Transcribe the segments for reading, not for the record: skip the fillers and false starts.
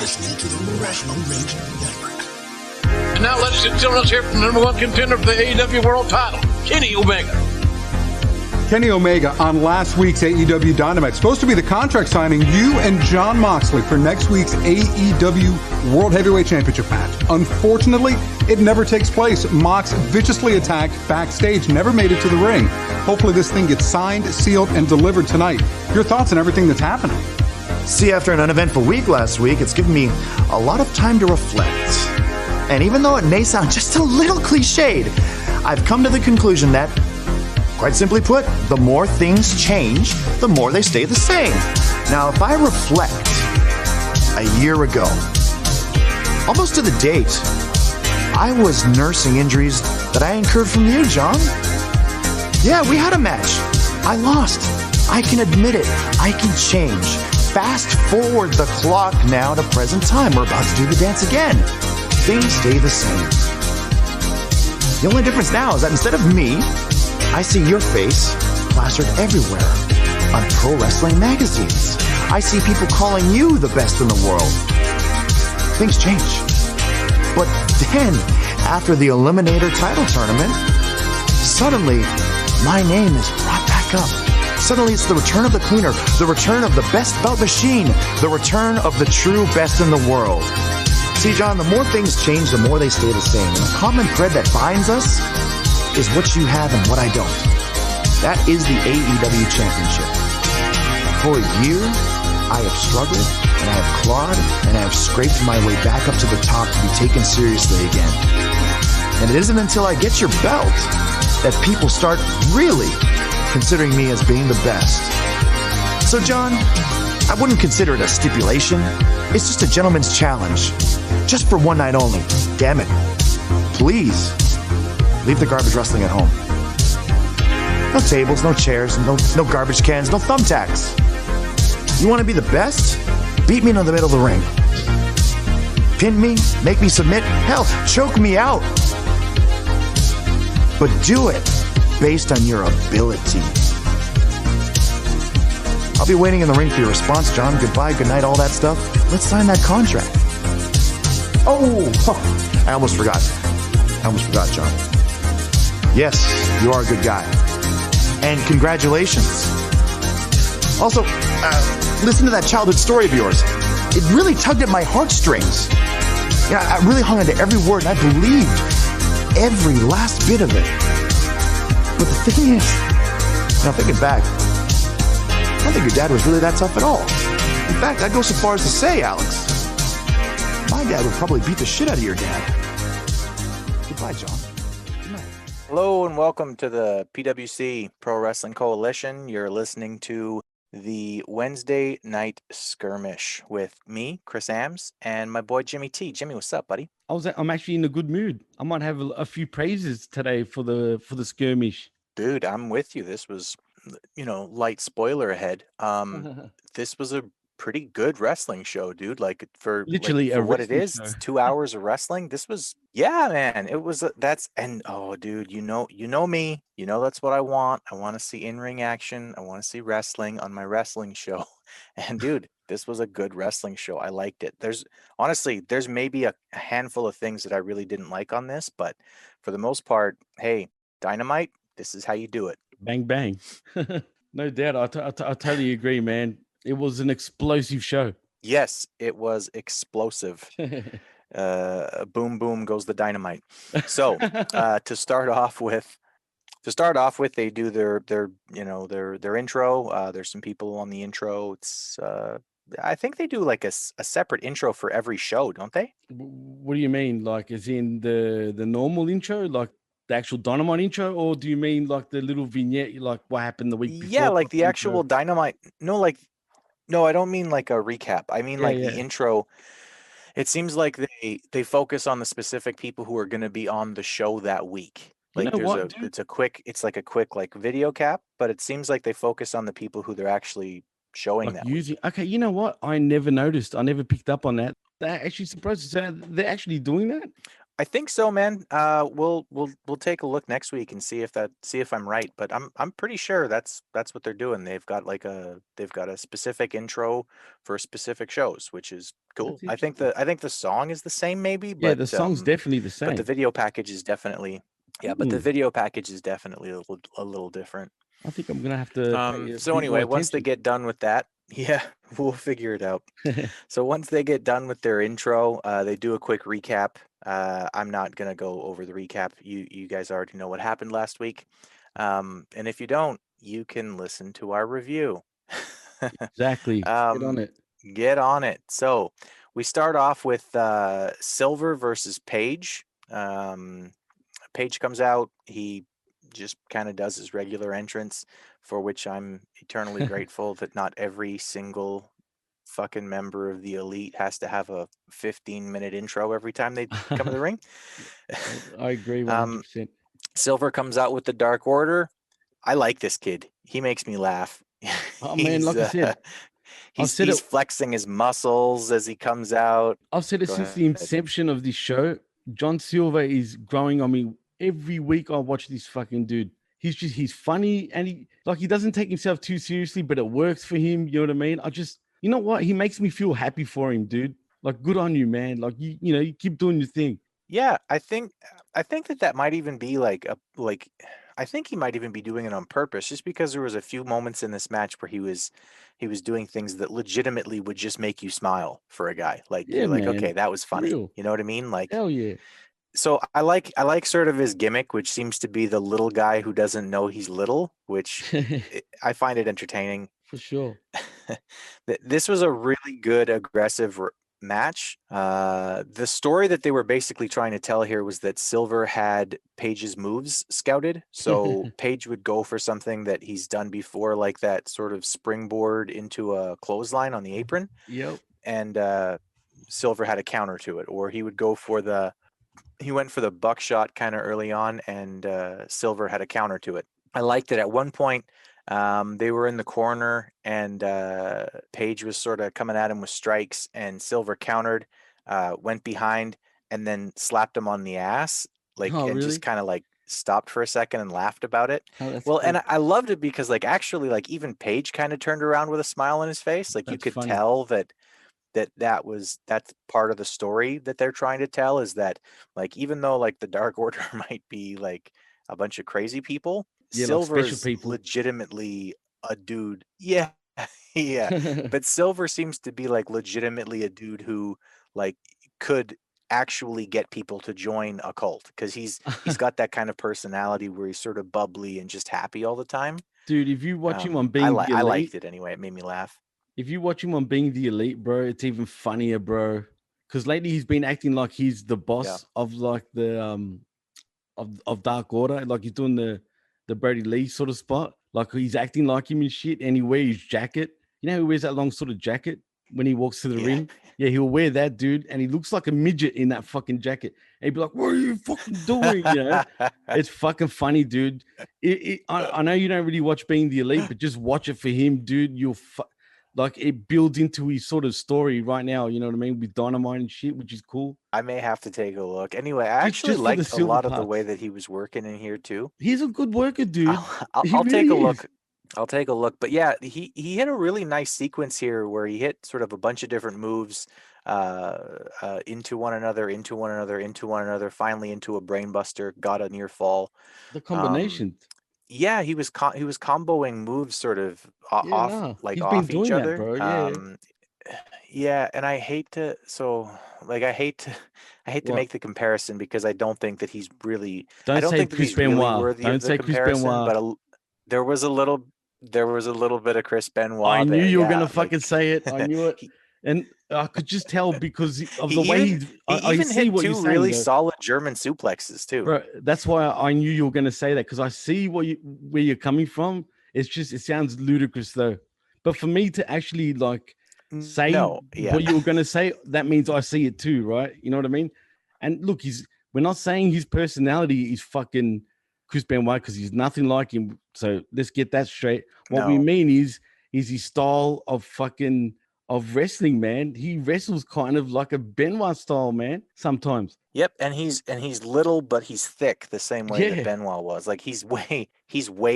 listening to the Wrestling Rage Network. And now, ladies and gentlemen, let's hear from the number one contender for the AEW World title, Kenny Omega. Kenny Omega on last week's AEW Dynamite. Supposed to be the contract signing, you and Jon Moxley for next week's AEW World Heavyweight Championship match. Unfortunately, it never takes place. Mox viciously attacked backstage, never made it to the ring. Hopefully this thing gets signed, sealed, and delivered tonight. Your thoughts on everything that's happening? See, after an uneventful week last week, it's given me a lot of time to reflect. And even though it may sound just a little cliched, I've come to the conclusion that, quite simply put, the more things change, the more they stay the same. Now, if I reflect a year ago, almost to the date, I was nursing injuries that I incurred from you, John. Yeah, we had a match. I lost. I can admit it. I can change. Fast forward the clock now to present time. We're about to do the dance again. Things stay the same. The only difference now is that instead of me, I see your face plastered everywhere on pro wrestling magazines. I see people calling you the best in the world. Things change. But then, after the Eliminator title tournament, suddenly my name is brought back up. Suddenly it's the return of the cleaner, the return of the best belt machine, the return of the true best in the world. See, John, the more things change, the more they stay the same. And the common thread that binds us is what you have and what I don't. That is the AEW Championship. For a year, I have struggled, and I have clawed, and I have scraped my way back up to the top to be taken seriously again. And it isn't until I get your belt that people start really considering me as being the best. So, John, I wouldn't consider it a stipulation. It's just a gentleman's challenge. Just for one night only. Damn it. Please. Leave the garbage wrestling at home. No tables, no chairs, no garbage cans, no thumbtacks. You want to be the best? Beat me in the middle of the ring. Pin me, make me submit, hell, choke me out. But do it based on your ability. I'll be waiting in the ring for your response, John. Goodbye, good night, all that stuff. Let's sign that contract. Oh, I almost forgot. John. Yes, you are a good guy. And congratulations. Also, listen to that childhood story of yours. It really tugged at my heartstrings. Yeah, I really hung onto every word, and I believed every last bit of it. But the thing is, now thinking back, I don't think your dad was really that tough at all. In fact, I'd go so far as to say, Alex, my dad would probably beat the shit out of your dad. Goodbye, John. Good night. Hello and welcome to the PWC Pro Wrestling Coalition. You're listening to the Wednesday Night Skirmish with me, Chris Ams, and my boy Jimmy T. Jimmy, what's up, buddy? I'm actually in a good mood. I might have a few praises today for the skirmish. Dude, I'm with you. This was, light spoiler ahead. This was a pretty good wrestling show, dude. Like for what it is, it's 2 hours of wrestling. This was, yeah, man. It was dude, you know me. That's what I want. I want to see in-ring action. I want to see wrestling on my wrestling show. And dude, this was a good wrestling show. I liked it. There's maybe a handful of things that I really didn't like on this, but for the most part, hey, Dynamite, this is how you do it. Bang, bang. No doubt. I totally agree, man. It was an explosive show. Yes, it was explosive. Boom, boom goes the dynamite. So to start off with, they do their intro. There's some people on the intro. It's I think they do like a separate intro for every show, don't they? What do you mean? Like, is in the normal intro, like the actual Dynamite intro, or do you mean like the little vignette, like what happened the week before? Yeah, like the actual Dynamite. No, I don't mean like a recap. I mean the intro. It seems like they focus on the specific people who are going to be on the show that week. Like it's a quick like video cap, but it seems like they focus on the people who they're actually showing like that using. Week. Okay, you know what? I never noticed. I never picked up on that. That actually surprised me. So they're actually doing that? I think so, man. We'll take a look next week and see if I'm right. But I'm pretty sure that's what they're doing. They've got a specific intro for specific shows, which is cool. I think the song is the same, maybe, Yeah, but the song's definitely the same. but the video package is definitely But the video package is definitely a little different. I think I'm gonna have to. So anyway, once they get done with that, yeah, we'll figure it out. So once they get done with their intro, they do a quick recap. I'm not gonna go over the recap. You guys already know what happened last week. And if you don't, you can listen to our review. Exactly. Get on it. Get on it. So we start off with Silver versus Page. Page comes out. He just kind of does his regular entrance, for which I'm eternally grateful that not every single fucking member of the Elite has to have a 15-minute intro every time they come to the ring. I agree 100%. Silver comes out with the Dark Order. I like this kid. He makes me laugh. Oh man, like I said, he's flexing his muscles as he comes out. I've said it since the inception of this show. John Silver is growing on me. Every week I watch this fucking dude. He's funny, and he doesn't take himself too seriously, but it works for him. You know what I mean? You know what? He makes me feel happy for him, dude. Like, good on you, man. Like, you keep doing your thing. Yeah, I think that might even be I think he might even be doing it on purpose, just because there was a few moments in this match where he was doing things that legitimately would just make you smile for a guy. Like, yeah, you're like, man. Okay, that was funny. Real. You know what I mean? Like, hell yeah. So I like sort of his gimmick, which seems to be the little guy who doesn't know he's little, which I find it entertaining. For sure. This was a really good, aggressive match. The story that they were basically trying to tell here was that Silver had Page's moves scouted. So Page would go for something that he's done before, like that sort of springboard into a clothesline on the apron. Yep. And Silver had a counter to it, or he would go for he went for the buckshot kind of early on, and Silver had a counter to it. I liked it. At one point, they were in the corner, and Page was sort of coming at him with strikes, and Silver countered, went behind, and then slapped him on the ass, really? Just kind of like stopped for a second and laughed about it. Well, cool. And I loved it because actually even Page kind of turned around with a smile on his face. Like, you could tell that's part of the story that they're trying to tell, is that even though the Dark Order might be a bunch of crazy people, Silver is legitimately a dude. Yeah. Yeah. But Silver seems to be legitimately a dude who could actually get people to join a cult, because he's got that kind of personality where he's sort of bubbly and just happy all the time. Dude, if you watch him on Being the Elite, I liked it anyway. It made me laugh. If you watch him on Being the Elite, bro, it's even funnier, bro. Because lately he's been acting like he's the boss of the of Dark Order. Like, he's doing the Brody Lee sort of spot. Like, he's acting like him and shit, and he wears his jacket. You know, he wears that long sort of jacket when he walks to the ring. Yeah, he'll wear that, dude, and he looks like a midget in that fucking jacket. And he'd be like, "What are you fucking doing?" You know, it's fucking funny, dude. I know you don't really watch Being the Elite, but just watch it for him, dude. It builds into his sort of story right now, you know what I mean, with Dynamite and shit, which is cool. I may have to take a look. Anyway, I actually liked a lot of the way that he was working in here too. He's a good worker, dude. I'll take a look. I'll take a look. But yeah, he hit a really nice sequence here where he hit sort of a bunch of different moves into one another, finally into a brainbuster, got a near fall. The combination. Yeah, he was comboing moves sort of off he's off been each doing other. That, bro. Yeah, and I hate to make the comparison, because I don't think that he's really. I don't think that he's really worthy of the comparison. But there was a little bit of Chris Benoit. I knew you were gonna fucking say it. I knew it. And I could just tell because of the way he even hit two really solid German suplexes too. Bro, that's why I knew you were going to say that, because I see where you're coming from. It sounds ludicrous though. But for me to actually say what you were going to say, that means I see it too, right? You know what I mean? And look, we're not saying his personality is fucking Chris Benoit, because he's nothing like him. So let's get that straight. What we mean is his style of of wrestling, man. He wrestles kind of like a Benoit style, man, sometimes. Yep, and he's little, but he's thick the same way that Benoit was. Like he's way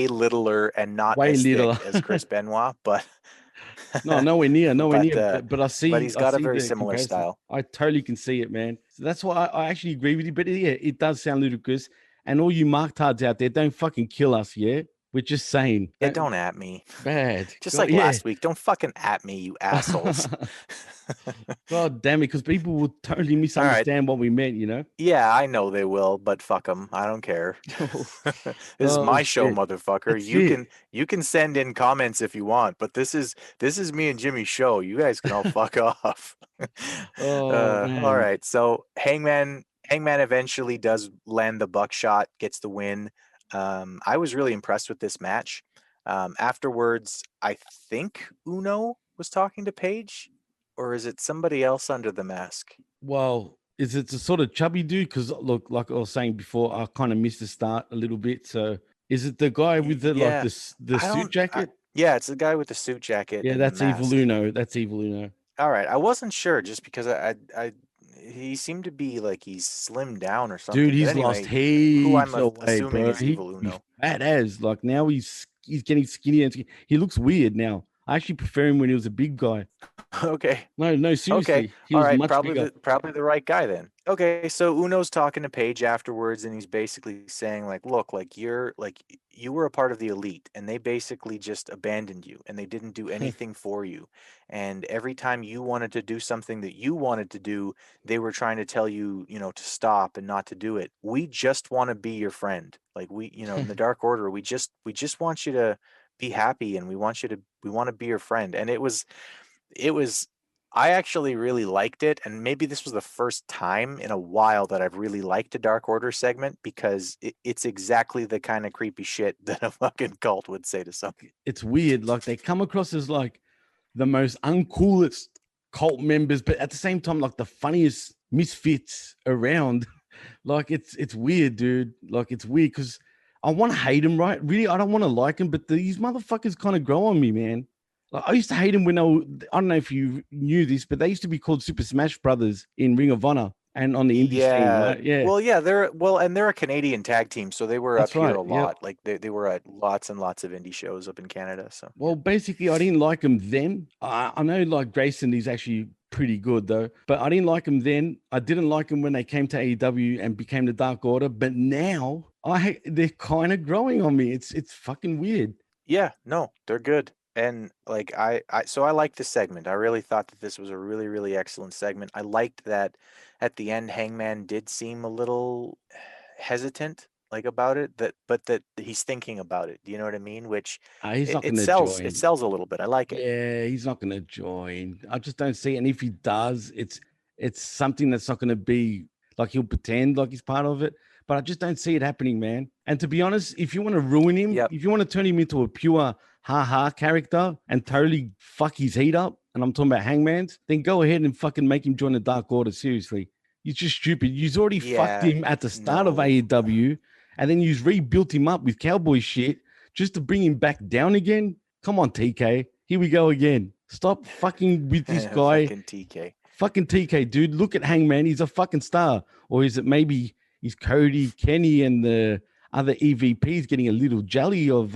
littler and not way as littler. thick as Chris Benoit, but no, nowhere near. But I see. But he's got a very similar comparison. style. I totally can see it, man. So that's why I actually agree with you. But yeah, it does sound ludicrous. And all you marktards out there, don't fucking kill us, yeah? We're just saying. Yeah, don't at me. Bad. Just like last week. Don't fucking at me, you assholes. God damn it, because people will totally misunderstand what we meant, you know? Yeah, I know they will, but fuck them. I don't care. This is my show, motherfucker. You can send in comments if you want, but this is me and Jimmy's show. You guys can all fuck off. All right. So Hangman eventually does land the buckshot, gets the win. I was really impressed with this match. Afterwards, I think Uno was talking to Paige, or is it somebody else under the mask? Well, is it a sort of chubby dude? Because look, like I was saying before, I kind of missed the start a little bit. So is it the guy with the suit jacket? Yeah, it's the guy with the suit jacket. Yeah, that's Evil Uno. That's Evil Uno. All right, I wasn't sure just because he seemed to be like he's slimmed down or something. Dude, he's lost heaps of weight, bro. Is Evil Uno. Fat as, like now he's getting skinny and he looks weird now. I actually prefer him when he was a big guy. Okay. No, seriously. Okay. He all was right, much bigger. probably the right guy then. Okay, so Uno's talking to Paige afterwards, and he's basically saying, like, look, like you were a part of the elite, and they basically just abandoned you, and they didn't do anything for you. And every time you wanted to do something that you wanted to do, they were trying to tell you, to stop and not to do it. We just want to be your friend. Like in the Dark Order, we just want you to be happy, and we want to be your friend. And it was I actually really liked it, and maybe this was the first time in a while that I've really liked a Dark Order segment, because it's exactly the kind of creepy shit that a fucking cult would say to somebody. It's weird, like they come across as like the most uncoolest cult members, but at the same time like the funniest misfits around. Like it's weird, dude. Like it's weird because I want to hate him, right? Really, I don't want to like him, but these motherfuckers kind of grow on me, man. Like, I used to hate him when I don't know if you knew this, but they used to be called Super Smash Brothers in Ring of Honor and on the indie scene, right? Yeah. Well, yeah, they're a Canadian tag team, so they were up here a lot. Like they were at lots and lots of indie shows up in Canada. So well, basically, I didn't like him then. I know like Grayson is actually pretty good though, but I didn't like him then. I didn't like him when they came to AEW and became the Dark Order, but now they're kind of growing on me. It's fucking weird. Yeah, no, they're good. And like I liked this segment. I really thought that this was a really, really excellent segment. I liked that at the end Hangman did seem a little hesitant like about it, but that he's thinking about it. Do you know what I mean? Which it sells a little bit. I like it. Yeah, he's not gonna join. I just don't see it. And if he does, it's something that's not gonna be like he'll pretend like he's part of it. But I just don't see it happening, man. And to be honest, if you want to ruin him, if you want to turn him into a pure ha-ha character and totally fuck his heat up, and I'm talking about Hangman's, then go ahead and fucking make him join the Dark Order, seriously. You're just stupid. You've already fucked him at the start of AEW, and then you've rebuilt him up with cowboy shit just to bring him back down again. Come on, TK. Here we go again. Stop fucking with this guy. Fucking TK, dude. Look at Hangman. He's a fucking star. Or is it maybe he's Cody, Kenny, and the other EVPs getting a little jelly of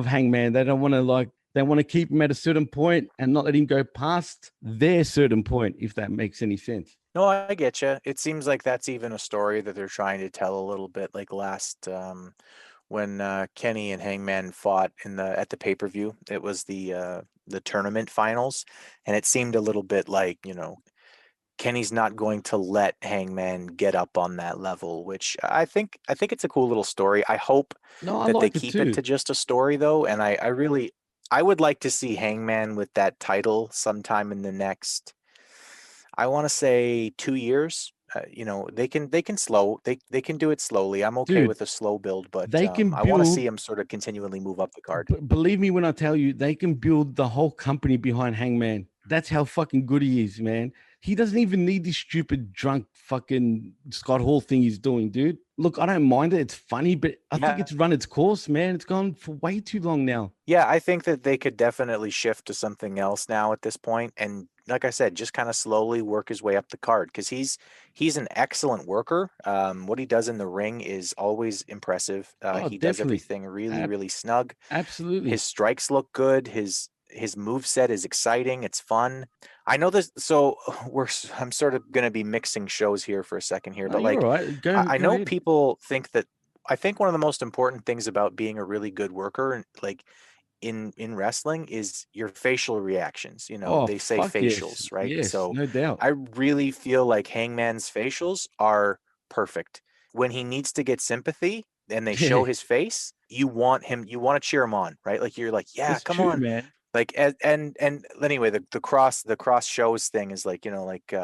Hangman? They don't want to they want to keep him at a certain point and not let him go past their certain point, if that makes any sense. No, I get you. It seems like that's even a story that they're trying to tell a little bit. Like last when Kenny and Hangman fought at the pay-per-view, it was the tournament finals, and it seemed a little bit like Kenny's not going to let Hangman get up on that level, which I think it's a cool little story. I hope that they keep it to just a story though, and I would like to see Hangman with that title sometime in the next, I want to say 2 years. They can do it slowly. I'm okay with a slow build, but I want to see him sort of continually move up the card. Believe me when I tell you, they can build the whole company behind Hangman. That's how fucking good he is, man. He doesn't even need this stupid drunk fucking Scott Hall thing he's doing, dude. look, I don't mind it. It's funny, but I think it's run its course, man. It's gone for way too long now. Yeah, I think that they could definitely shift to something else now at this point, and like I said, just kind of slowly work his way up the card because he's an excellent worker. What he does in the ring is always impressive. He does everything really snug. Absolutely. His strikes look good. His move set is exciting. It's fun. I know this. So I'm sort of going to be mixing shows here for a second here, but like, right. I know ahead. people think that. I think one of the most important things about being a really good worker, and like in wrestling, is your facial reactions. You know, they say facials, right? Yes, So no doubt. I really feel like Hangman's facials are perfect. When he needs to get sympathy and they show his face, you want to cheer him on, right? Like you're like, yeah, it's come true, on, man. like and anyway, the cross shows thing is like, you know, like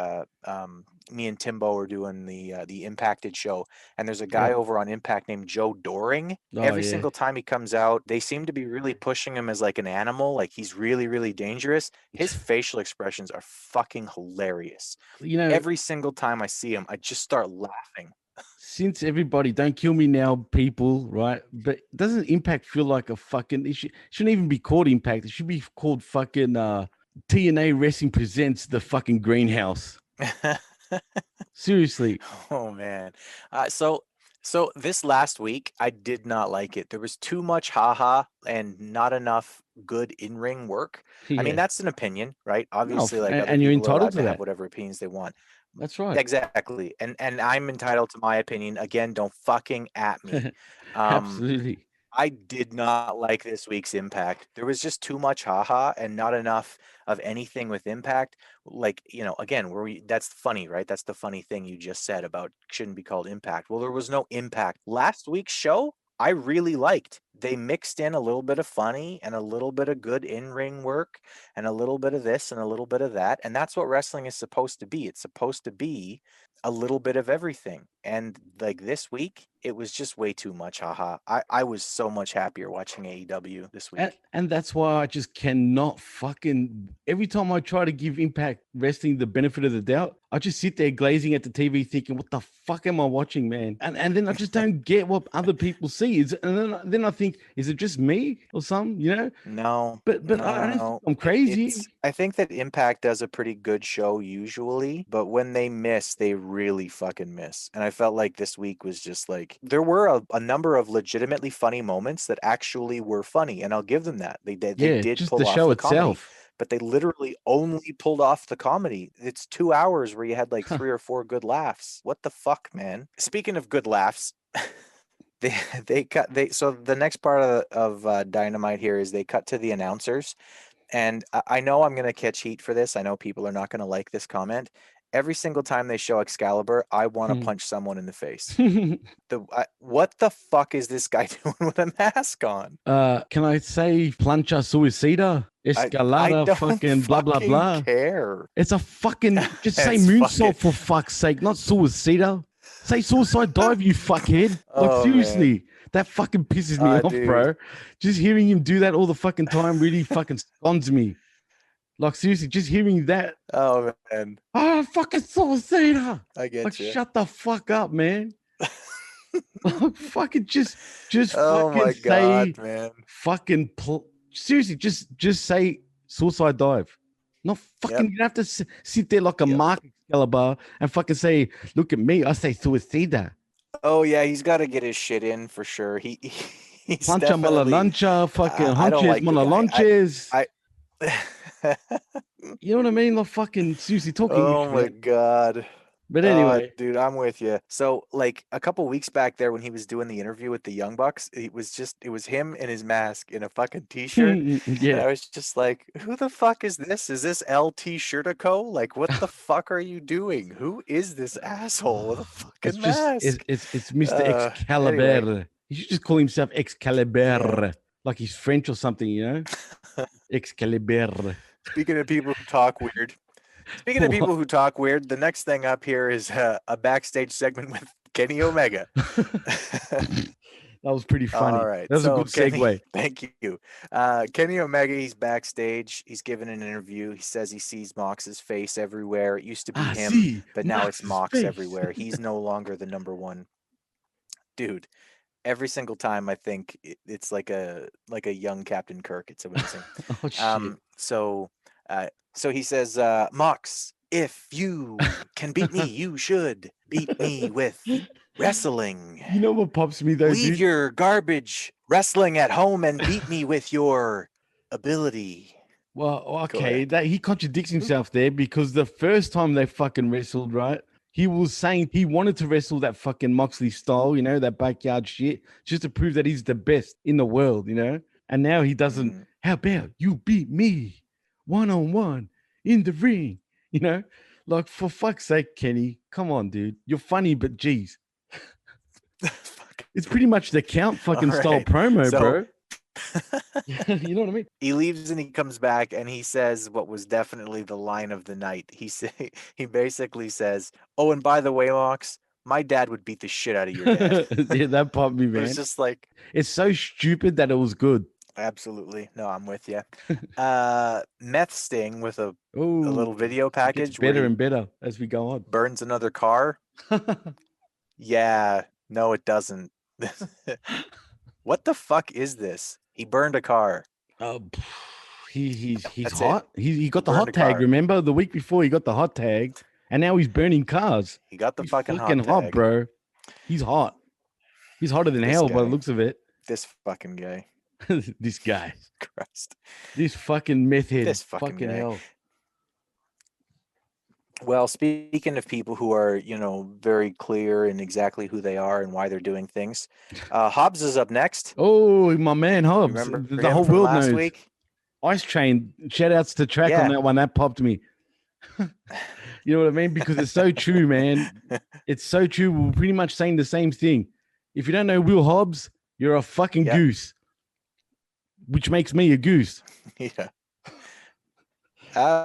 me and Timbo are doing the Impacted show, and there's a guy over on Impact named Joe Doring. Every single time he comes out, they seem to be really pushing him as like an animal, like he's really dangerous. His facial expressions are fucking hilarious. You know, every single time I see him, I just start laughing. Since everybody, don't kill me now, people, right? But doesn't Impact feel like a fucking? It shouldn't even be called Impact. It should be called fucking TNA Wrestling Presents the fucking Greenhouse. Seriously. Oh man. So this last week, I did not like it. There was too much haha and not enough good in-ring work. I mean, that's an opinion, right? Obviously, like other and you're people are entitled allowed to have that. whatever opinions they want. That's right. Exactly. And I'm entitled to my opinion. Again, don't fucking at me. Absolutely. I did not like this week's Impact. There was just too much haha and not enough of anything with Impact. Like, you know, again, that's funny, right? That's the funny thing you just said about shouldn't be called Impact. Well, there was no Impact. Last week's show, I really liked. They mixed in a little bit of funny and a little bit of good in-ring work and a little bit of this and a little bit of that. And that's what wrestling is supposed to be. It's supposed to be a little bit of everything. And like this week, it was just way too much. Haha. I was so much happier watching AEW this week. And that's why I just cannot fucking, every time I try to give Impact Wrestling the benefit of the doubt, I just sit there glazing at the TV thinking, what the fuck am I watching, man? And then I just don't get what other people see. And then I think, is it just me or something, you know? No. But no, I don't think I'm crazy. I think that Impact does a pretty good show usually, but when they miss, they really fucking miss. And I felt like this week was just like, there were a number of legitimately funny moments that actually were funny, and I'll give them that. They did just pull the off show the itself. Comedy, but they literally only pulled off the comedy. It's 2 hours where you had like 3 or 4 good laughs. What the fuck, man? Speaking of good laughs, so the next part of Dynamite here is they cut to the announcers, and I know I'm gonna catch heat for this. I know people are not gonna like this comment. Every single time they show Excalibur, I want to punch someone in the face. What the fuck is this guy doing with a mask on? Can I say plancha suicida? Escalada, fucking blah blah blah. Care. It's a fucking just say moonsault for fuck's sake, not suicida. Say suicide dive, you fuckhead. Like seriously, man. That fucking pisses me off, dude. Bro. Just hearing him do that all the fucking time really fucking stuns me. Like seriously, just hearing that. Oh man. Oh, fucking suicida. I get like, you. Shut the fuck up, man. Fucking just oh fucking my God, say, man. Fucking seriously, just say suicide dive. Not fucking. You have to sit there like a Mark Excalibur and fucking say, "Look at me, I say suicida." Oh yeah, he's got to get his shit in for sure. He's plancha mala lancha, fucking hunches mala lunches. You know what I mean? Like fucking seriously talking. Oh my God. But anyway, dude, I'm with you. So, like a couple weeks back there, when he was doing the interview with the Young Bucks, it was him in his mask in a fucking t-shirt. Yeah, and I was just like, "Who the fuck is this? Is this LT Shirtico? Like, what the fuck are you doing? Who is this asshole with a fucking mask?" It's Mr. Excalibur. Anyway. He should just call himself Excalibur, like he's French or something, you know? Excalibur. Speaking of people who talk weird. The next thing up here is a backstage segment with Kenny Omega. That was pretty funny. All right. That was a good segue. Thank you. Kenny Omega, he's backstage. He's giving an interview. He says he sees Mox's face everywhere. It used to be him, but now it's Mox everywhere. He's no longer the number one dude, every single time I think it's like a young Captain Kirk. It's amazing. Oh shit. So he says, Mox, if you can beat me, you should beat me with wrestling. You know what pops me though, Leave dude? your garbage wrestling at home and beat me with your ability. Well, okay, that he contradicts himself there, because the first time they fucking wrestled, right? He was saying he wanted to wrestle that fucking Moxley style, you know, that backyard shit, just to prove that he's the best in the world, you know? And now he doesn't. How about you beat me 1-on-1 in the ring? You know, like, for fuck's sake, Kenny, come on, dude. You're funny, but geez. It's pretty much the Count fucking style promo, bro. You know what I mean? He leaves and he comes back and he says what was definitely the line of the night. He basically says, "Oh, and by the way, Mox, my dad would beat the shit out of your dad." Yeah, that popped me, man. It's just like, it's so stupid that it was good. Absolutely. No, I'm with you. Meth Sting with a little video package. Gets better and better as we go on. Burns another car. Yeah. No, it doesn't. What the fuck is this? He burned a car. He's That's hot. He got the Burned hot a tag. car. Remember the week before he got the hot tag, and now he's burning cars. He got the He's fucking hot tag. bro. He's hot. He's hotter than hell by the looks of it. This fucking guy. This guy. Christ. This fucking meth head. This fucking guy. hell. Well, speaking of people who are, very clear in exactly who they are and why they're doing things, Hobbs is up next. Oh, my man Hobbs. Remember The whole world last knows. Week? Ice Train. Shout outs to Track on that one. That popped me. You know what I mean? Because it's so true, man. It's so true. We're pretty much saying the same thing. If you don't know Will Hobbs, you're a fucking goose, which makes me a goose. Yeah.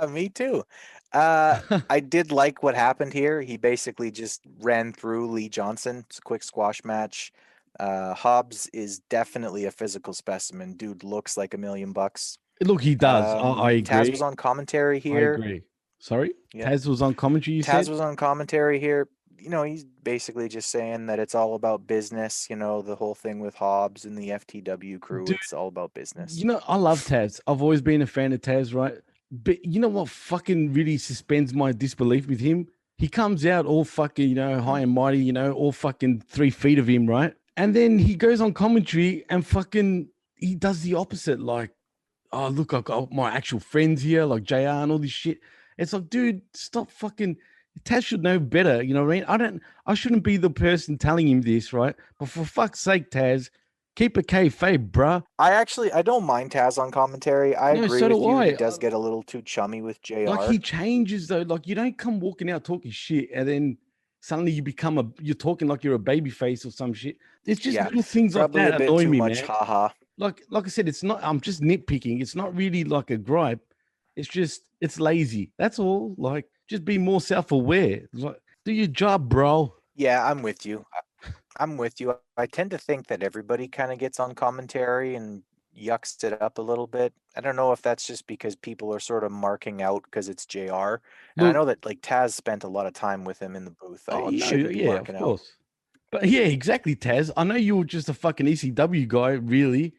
Me too. I did like what happened here. He basically just ran through Lee Johnson. It's a quick squash match. Hobbs is definitely a physical specimen. Dude looks like $1 million. Look, he does. I agree. Taz was on commentary here. I agree. Sorry? Yeah. Taz was on commentary, you said? Taz was on commentary here. He's basically just saying that it's all about business. The whole thing with Hobbs and the FTW crew. Dude, it's all about business. I love Taz. I've always been a fan of Taz, right? But you know what fucking really suspends my disbelief with him? He comes out all fucking, high and mighty, all fucking 3 feet of him, right? And then he goes on commentary and fucking, he does the opposite. Like, oh, look, I've got my actual friends here, like JR and all this shit. It's like, dude, stop fucking. Taz should know better. You know what I mean? I shouldn't be the person telling him this, right? But for fuck's sake, Taz, keep a kayfabe, bruh. I don't mind Taz on commentary. I agree with you. He does get a little too chummy with JR. Like, he changes though. Like, you don't come walking out talking shit and then suddenly you're talking like you're a baby face or some shit. It's just little things like that annoy me, man. Haha. Like I said, it's not. I'm just nitpicking. It's not really like a gripe. It's lazy. That's all. Like, just be more self-aware. Like, do your job, bro. Yeah, I'm with you. I tend to think that everybody kind of gets on commentary and yucks it up a little bit. I don't know if that's just because people are sort of marking out because it's JR. And I know that like Taz spent a lot of time with him in the booth. He shouldn't be marking out. Course. But yeah, exactly, Taz. I know you were just a fucking ECW guy, really.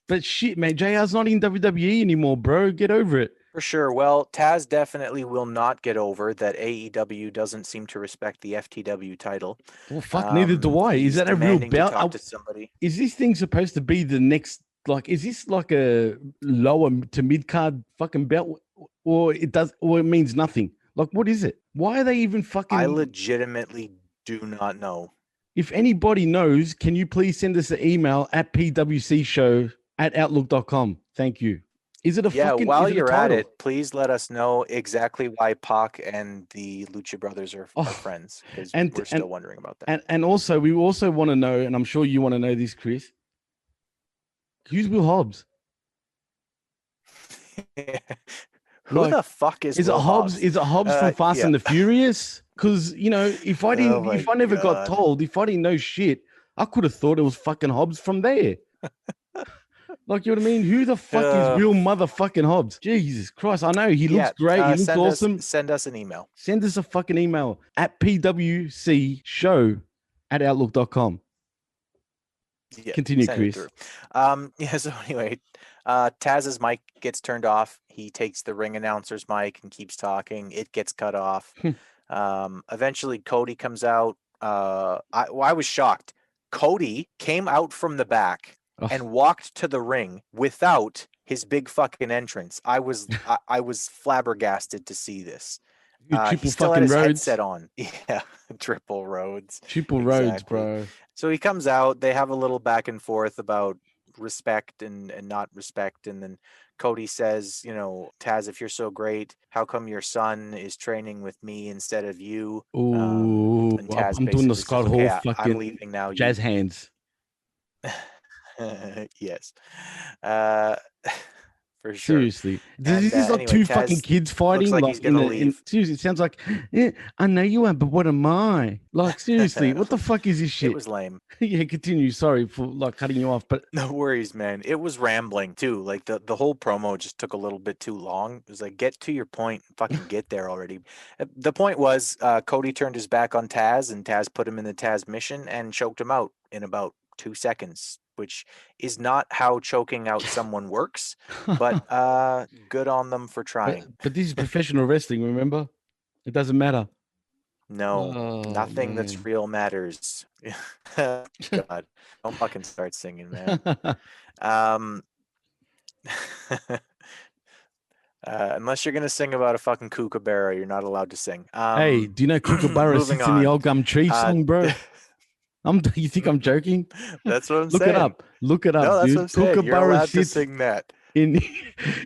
But shit, man, JR's not in WWE anymore, bro. Get over it. For sure. Well, Taz definitely will not get over that AEW doesn't seem to respect the FTW title. Well, fuck, neither do I. Is that a real belt? Talk to somebody. Is this thing supposed to be the next, like, is this like a lower to mid-card fucking belt? Or it means nothing? Like, what is it? Why are they even fucking... I legitimately do not know. If anybody knows, can you please send us an email at pwcshow@outlook.com? Thank you. Is it a fucking... while you're at it, please let us know exactly why Pac and the Lucha Brothers are friends. Because we're still wondering about that. And also, we also want to know, and I'm sure you want to know this, Chris. Who's Will Hobbs? Who the fuck is Will Hobbs? Is it Hobbs from Fast and the Furious? Because, if I didn't, if I never got told, if I didn't know shit, I could have thought it was fucking Hobbs from there. Like, you know what I mean? Who the fuck is real motherfucking Hobbs? Jesus Christ. I know he looks great. He looks awesome. Send us an email. Send us a fucking email at pwcshow@outlook.com. Yeah, continue, send it Chris. through. Yeah. So anyway, Taz's mic gets turned off. He takes the ring announcer's mic and keeps talking. It gets cut off. Eventually, Cody comes out. I was shocked. Cody came out from the back and walked to the ring without his big fucking entrance. I was flabbergasted to see this. He still had his headset on. Yeah, triple roads. Triple roads, bro. So he comes out. They have a little back and forth about respect and not respect. And then Cody says, you know, Taz, if you're so great, how come your son is training with me instead of you? Ooh, and Taz I'm doing the Scott Hall fucking I'm leaving now. Jazz hands. Yes. For sure. Seriously, this is like two fucking kids fighting. Looks like he's gonna leave. Seriously, it sounds like, yeah, I know you are, but what am I? Like, seriously, what the fuck is this shit? It was lame. Yeah, continue. Sorry for like cutting you off, but no worries, man. It was rambling too. Like the whole promo just took a little bit too long. It was like, get to your point, fucking get there already. The point was, Cody turned his back on Taz, and Taz put him in the Taz mission and choked him out in about 2 seconds. Which is not how choking out someone works, but good on them for trying. But this is professional wrestling, remember? It doesn't matter. No, nothing that's real matters. God, don't fucking start singing, man. Unless you're gonna sing about a fucking kookaburra, you're not allowed to sing. Hey, do you know kookaburra sits in the old gum tree song, bro? You think I'm joking? That's what I'm saying. Look it up. No, that's dude. what I'm saying. You're allowed to sing that in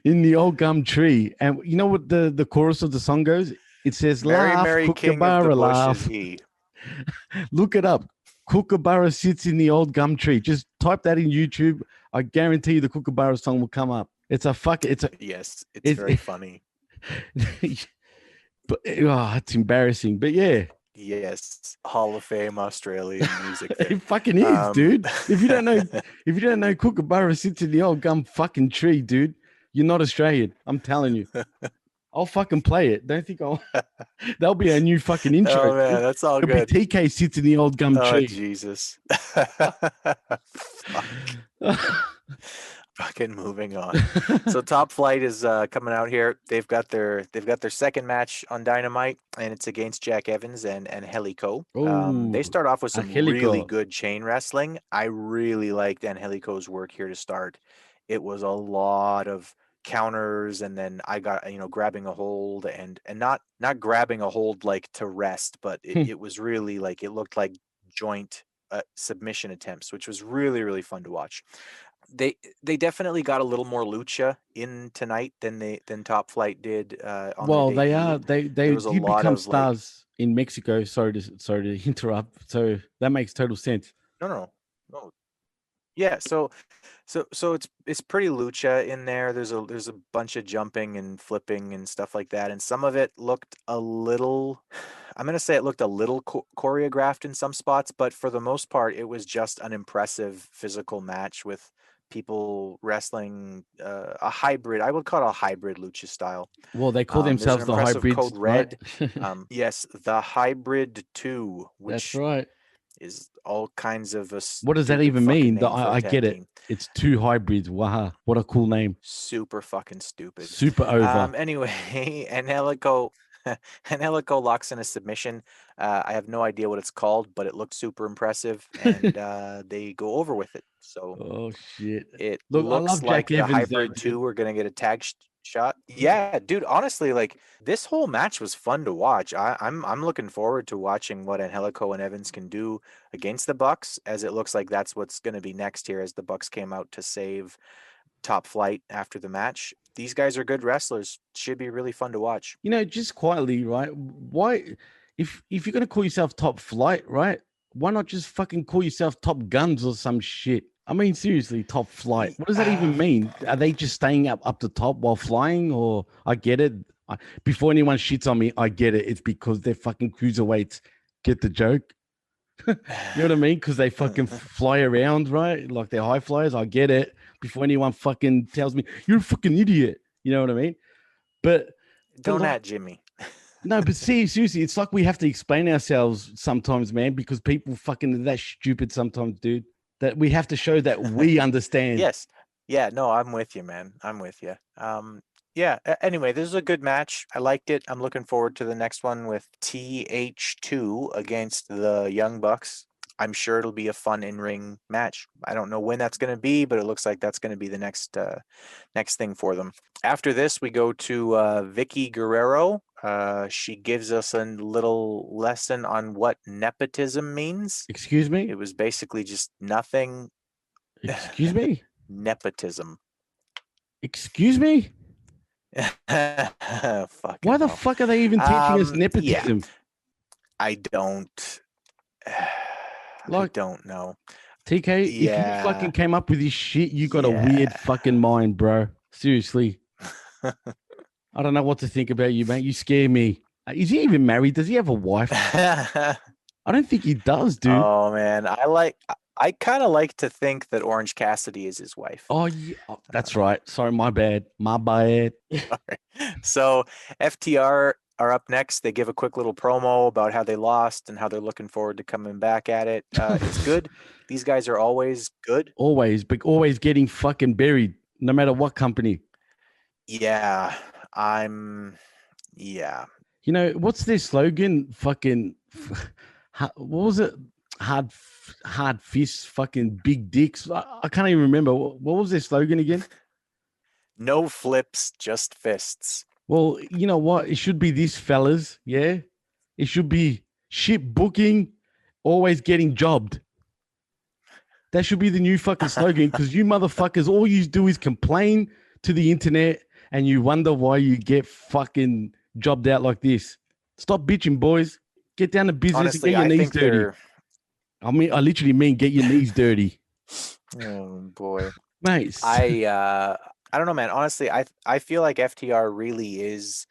the old gum tree, and you know what the chorus of the song goes? It says, "Mary, laugh, Mary, kookaburra, laugh." Look it up. Kookaburra sits in the old gum tree. Just type that in YouTube. I guarantee you the kookaburra song will come up. Yes, it's very funny. But it's embarrassing. But yeah. Yes, Hall of Fame Australian music thing. It fucking is, dude. If you don't know Kookaburra sits in the old gum fucking tree, dude, you're not Australian. I'm telling you. I'll fucking play it. Don't think that'll be a new fucking intro. Oh man, that's all good. TK sits in the old gum tree. Oh Jesus. Fucking moving on. So Top Flight is coming out here. They've got their second match on Dynamite, and it's against Jack Evans and Angelico. They start off with some really good chain wrestling. I really liked Angelico's work here to start. It was a lot of counters, and then I got grabbing a hold and not grabbing a hold like to rest, but it was really like it looked like joint submission attempts, which was really, really fun to watch. They definitely got a little more lucha in tonight than Top Flight did. They did become stars in Mexico. Sorry to interrupt. So that makes total sense. No. Yeah. So it's pretty lucha in there. There's a bunch of jumping and flipping and stuff like that, and some of it looked a little. I'm gonna say it looked a little choreographed in some spots, but for the most part, it was just an impressive physical match with people wrestling a hybrid. I would call it a hybrid lucha style. Well, they call themselves the Hybrid Code Red. Right? Yes, the Hybrid 2, which that's right. Is all kinds of what does that even mean? I get it. It's 2 hybrids. Wow, what a cool name. Super fucking stupid. Super over. Anyway, Angelico locks in a submission. I have no idea what it's called, but it looked super impressive, and they go over with it. So, oh shit! It looks like the Hybrid 2 we're gonna get a tag shot. Yeah, dude. Honestly, like this whole match was fun to watch. I'm looking forward to watching what Angelico and Evans can do against the Bucks, as it looks like that's what's gonna be next here, as the Bucks came out to save Top Flight after the match. These guys are good wrestlers. Should be really fun to watch. Just quietly, right? Why, if you're gonna call yourself Top Flight, right? Why not just fucking call yourself Top Guns or some shit? I mean, seriously, Top Flight. What does that even mean? Are they just staying up the top while flying? Or I get it. Before anyone shits on me, I get it. It's because they're fucking cruiserweights. Get the joke? You know what I mean? Because they fucking fly around, right? Like they're high flyers. I get it. Before anyone fucking tells me, you're a fucking idiot. You know what I mean? But don't at Jimmy. No, but seriously, it's like we have to explain ourselves sometimes, man, because people fucking are that stupid sometimes, dude. that we have to show that we understand. Yes. Yeah, no, I'm with you, man. I'm with you. Yeah, anyway, this is a good match. I liked it. I'm looking forward to the next one with TH2 against the Young Bucks. I'm sure it'll be a fun in-ring match. I don't know when that's going to be, but it looks like that's going to be the next thing for them. After this, we go to Vicky Guerrero. She gives us a little lesson on what nepotism means. Excuse me? It was basically just nothing. Excuse me? Nepotism. Excuse me? Why the fuck are they even teaching us nepotism? Yeah. I don't know. TK, if you fucking came up with this shit, you got a weird fucking mind, bro. Seriously. I don't know what to think about you, mate. You scare me. Is he even married? Does he have a wife? I don't think he does, dude. Oh, man. I kind of like to think that Orange Cassidy is his wife. Oh, yeah. Oh, that's right. Sorry, my bad. My bad. Right. So FTR are up next. They give a quick little promo about how they lost and how they're looking forward to coming back at it. It's good. These guys are always good. Always, but always getting fucking buried, no matter what company. Yeah, You know, what's their slogan? Fucking, what was it? Hard fists, fucking big dicks. I can't even remember. What was their slogan again? No flips, just fists. Well, you know what? It should be this, fellas. Yeah, it should be ship booking, always getting jobbed. That should be the new fucking slogan, because you motherfuckers, all you do is complain to the internet and you wonder why you get fucking jobbed out like this. Stop bitching, boys. Get down to business. Honestly, and get your knees dirty. I literally mean get your knees dirty. Oh boy, mate. I don't know, man. Honestly, I feel like FTR really is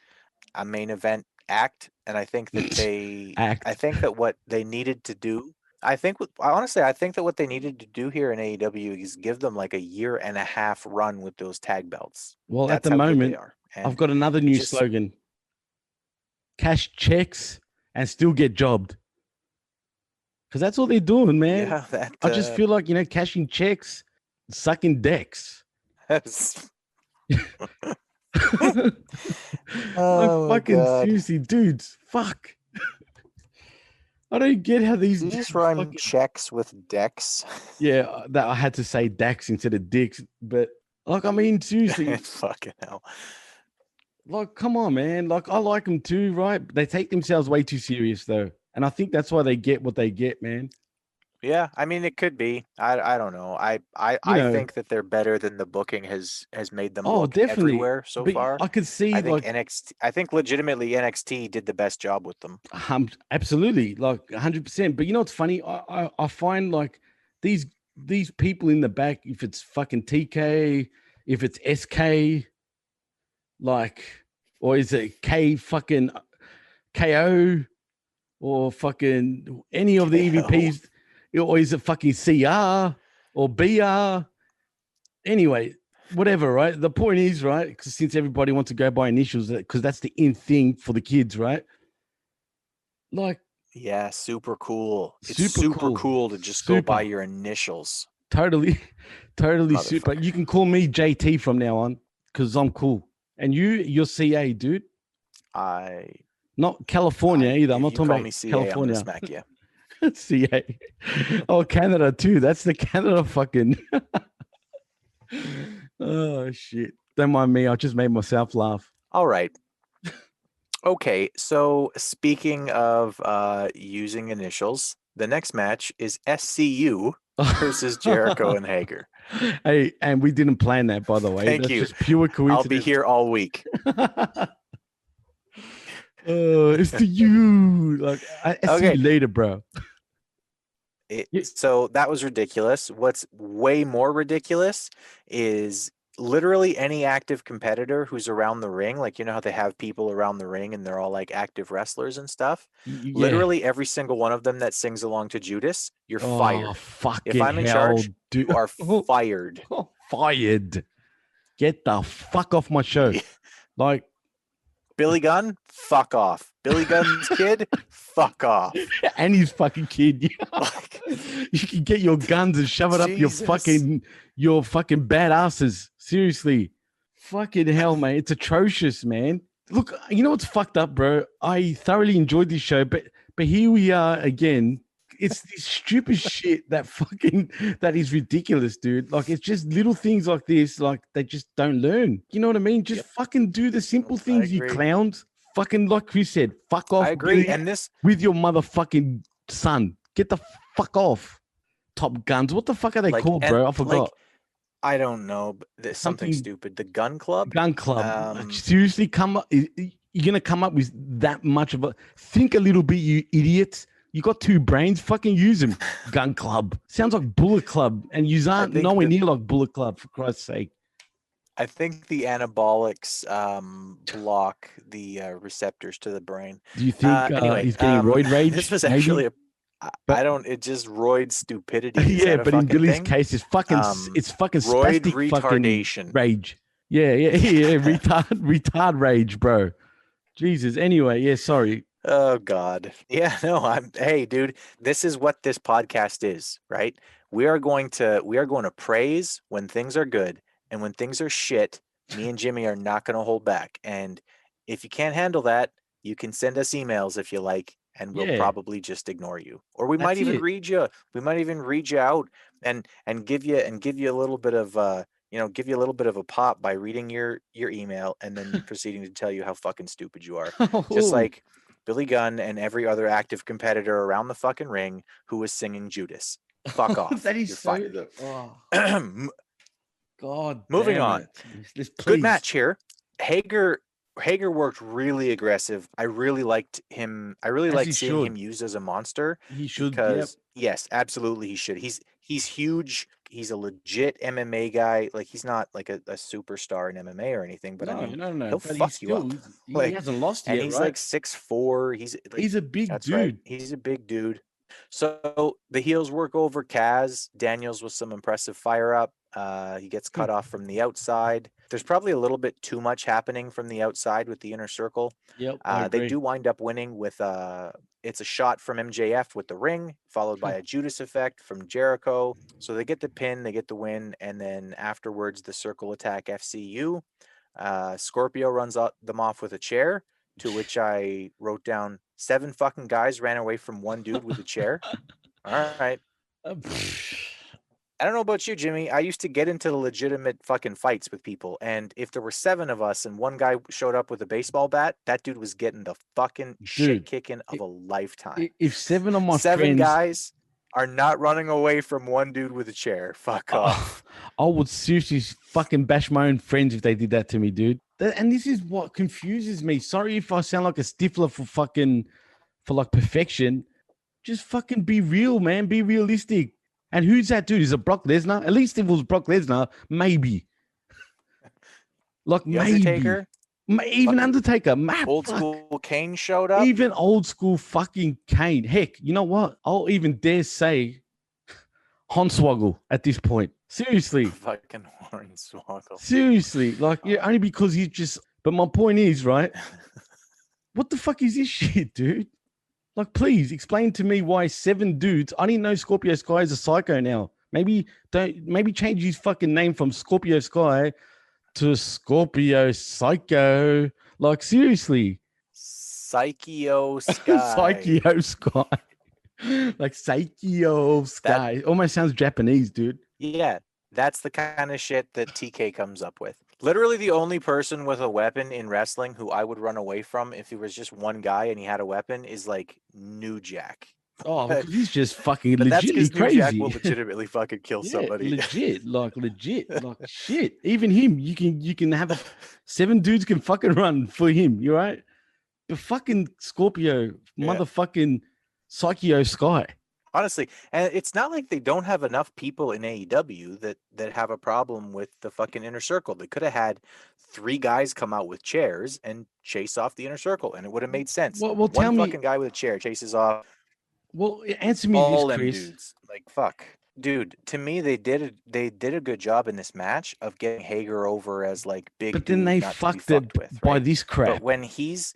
a main event act, and I think that I think that what they needed to do. I think that what they needed to do here in AEW is give them like a 1.5 year run with those tag belts. Well, at the moment, I've got another new slogan: cash checks and still get jobbed. Because that's all they're doing, man. Yeah, I just feel like, cashing checks, sucking decks. Seriously, dudes, fuck. I don't get how these. Did you just rhyme checks with decks? Yeah, that I had to say decks instead of dicks, but seriously, fucking hell. Like, come on, man. Like, I like them too, right? They take themselves way too serious, though, and I think that's why they get what they get, man. Yeah, it could be. I don't know. I think that they're better than the booking has made them. Look definitely everywhere so far. I could see. I think NXT. I think legitimately NXT did the best job with them. Absolutely, like 100%. But you know what's funny? I find like these people in the back. If it's fucking TK, if it's SK, like, or is it fucking KO, or fucking any of the EVPs. Or is it fucking CR or BR? Anyway, whatever, right? The point is, right, because since everybody wants to go by initials, because that's the in thing for the kids, right? Like, yeah, super cool. It's super cool to just go by your initials. Totally super. You can call me JT from now on because I'm cool. And you're CA, dude. Not California either. I'm not talking about CA, California. I'm gonna smack you. CA. Oh, Canada too. That's the Canada fucking. Oh shit! Don't mind me. I just made myself laugh. All right. Okay. So speaking of using initials, the next match is SCU versus Jericho and Hager. Hey, and we didn't plan that, by the way. Thank you. Just pure coincidence. I'll be here all week. It's to you. Like, I see you later, bro. So that was ridiculous. What's way more ridiculous is literally any active competitor who's around the ring. Like, you know how they have people around the ring and they're all like active wrestlers and stuff. Yeah. Literally every single one of them that sings along to Judas, you're fired. If I'm in charge, you are fired. Fired. Get the fuck off my show. Like, Billy Gunn, fuck off. Billy Gunn's kid, fuck off. And his fucking kid. Like, you can get your guns and shove it up your fucking badasses. Seriously. Fucking hell, man. It's atrocious, man. Look, you know what's fucked up, bro? I thoroughly enjoyed this show, but here we are again. It's this stupid shit that is ridiculous, dude. Like, it's just little things like this, like they just don't learn. You know what I mean? Just fucking do the simple things, you clowns. Fucking, like Chris said, fuck off. I agree. And this with your motherfucking son. Get the fuck off. Top Guns. What the fuck are they called, bro? I forgot. I don't know, but there's something stupid. The Gun Club? Gun Club. Seriously, you're going to come up with that much of a... Think a little bit, you idiots. You got 2 brains, fucking use them. Gun Club. Sounds like Bullet Club, and you aren't nowhere near like Bullet Club, for Christ's sake. I think the anabolics block the receptors to the brain. Do you think he's getting roid rage? This was actually it just roid stupidity. Yeah, but in Billy's case, it's fucking roid spastic retardation. Fucking rage. Yeah, retard rage, bro. Jesus. Anyway, yeah, sorry. Oh God. Yeah, no, hey dude, this is what this podcast is, right? We are going to praise when things are good, and when things are shit, me and Jimmy are not going to hold back. And if you can't handle that, you can send us emails if you like, and we'll probably just ignore you. Or we might even read you. We might even read you out and give you a little bit of give you a little bit of a pop by reading your email and then proceeding to tell you how fucking stupid you are. Just like Billy Gunn and every other active competitor around the fucking ring who was singing Judas. Fuck off. That is God. Moving on. Good match here. Hager worked really aggressive. I really liked him. I really liked seeing him used as a monster. He should. Because yes, absolutely he should. He's huge. He's a legit MMA guy. Like, he's not like a superstar in MMA or anything, but he'll fuck you up. He hasn't lost yet, and he's like 6'4". He's a big dude. Right. He's a big dude. So the heels work over Kaz. Daniels with some impressive fire up. He gets cut off from the outside. There's probably a little bit too much happening from the outside with the inner circle. Yep. They do wind up winning with it's a shot from MJF with the ring, followed by a Judas effect from Jericho. So they get the pin, they get the win, and then afterwards the circle attack FCU. Scorpio runs them off with a chair, to which I wrote down 7 fucking guys ran away from one dude with a chair. All right. I don't know about you, Jimmy. I used to get into the legitimate fucking fights with people. And if there were 7 of us and one guy showed up with a baseball bat, that dude was getting the fucking shit kicking of a lifetime. If 7 of my 7 guys are not running away from one dude with a chair, fuck off. I would seriously fucking bash my own friends if they did that to me, dude. And this is what confuses me. Sorry if I sound like a stifler for like perfection. Just fucking be real, man. Be realistic. And who's that dude? Is it Brock Lesnar? At least if it was Brock Lesnar, maybe. Like, maybe. Undertaker? Even Undertaker. Old school Kane showed up? Even old school fucking Kane. Heck, you know what? I'll even dare say Hornswoggle at this point. Seriously. Fucking Hornswoggle. Seriously. Like, only because he's just... But my point is, right? What the fuck is this shit, dude? Like, please explain to me why 7 dudes. I didn't know Scorpio Sky is a psycho now. Maybe change his fucking name from Scorpio Sky to Scorpio Psycho. Like, seriously. Psycho Sky. Psycho Sky. Like Psycho Sky. Almost sounds Japanese, dude. Yeah, that's the kind of shit that TK comes up with. Literally the only person with a weapon in wrestling who I would run away from if he was just one guy and he had a weapon is like New Jack. Oh, because he's just fucking but legitimately that's crazy. New Jack will legitimately fucking kill somebody. Legit, like shit. Even him, you can have 7 dudes can fucking run for him. You right? The fucking Scorpio, motherfucking Psycho Sky. Honestly, and it's not like they don't have enough people in AEW that have a problem with the fucking inner circle. They could have had 3 guys come out with chairs and chase off the inner circle, and it would have made sense. Well, tell me, fucking guy with a chair chases off. Well, answer me all this, them Chris. Dudes. Like, fuck. Dude, to me, they did a good job in this match of getting Hager over as like big But then dude they not to be fucked it fucked with, by right? this But crap. when he's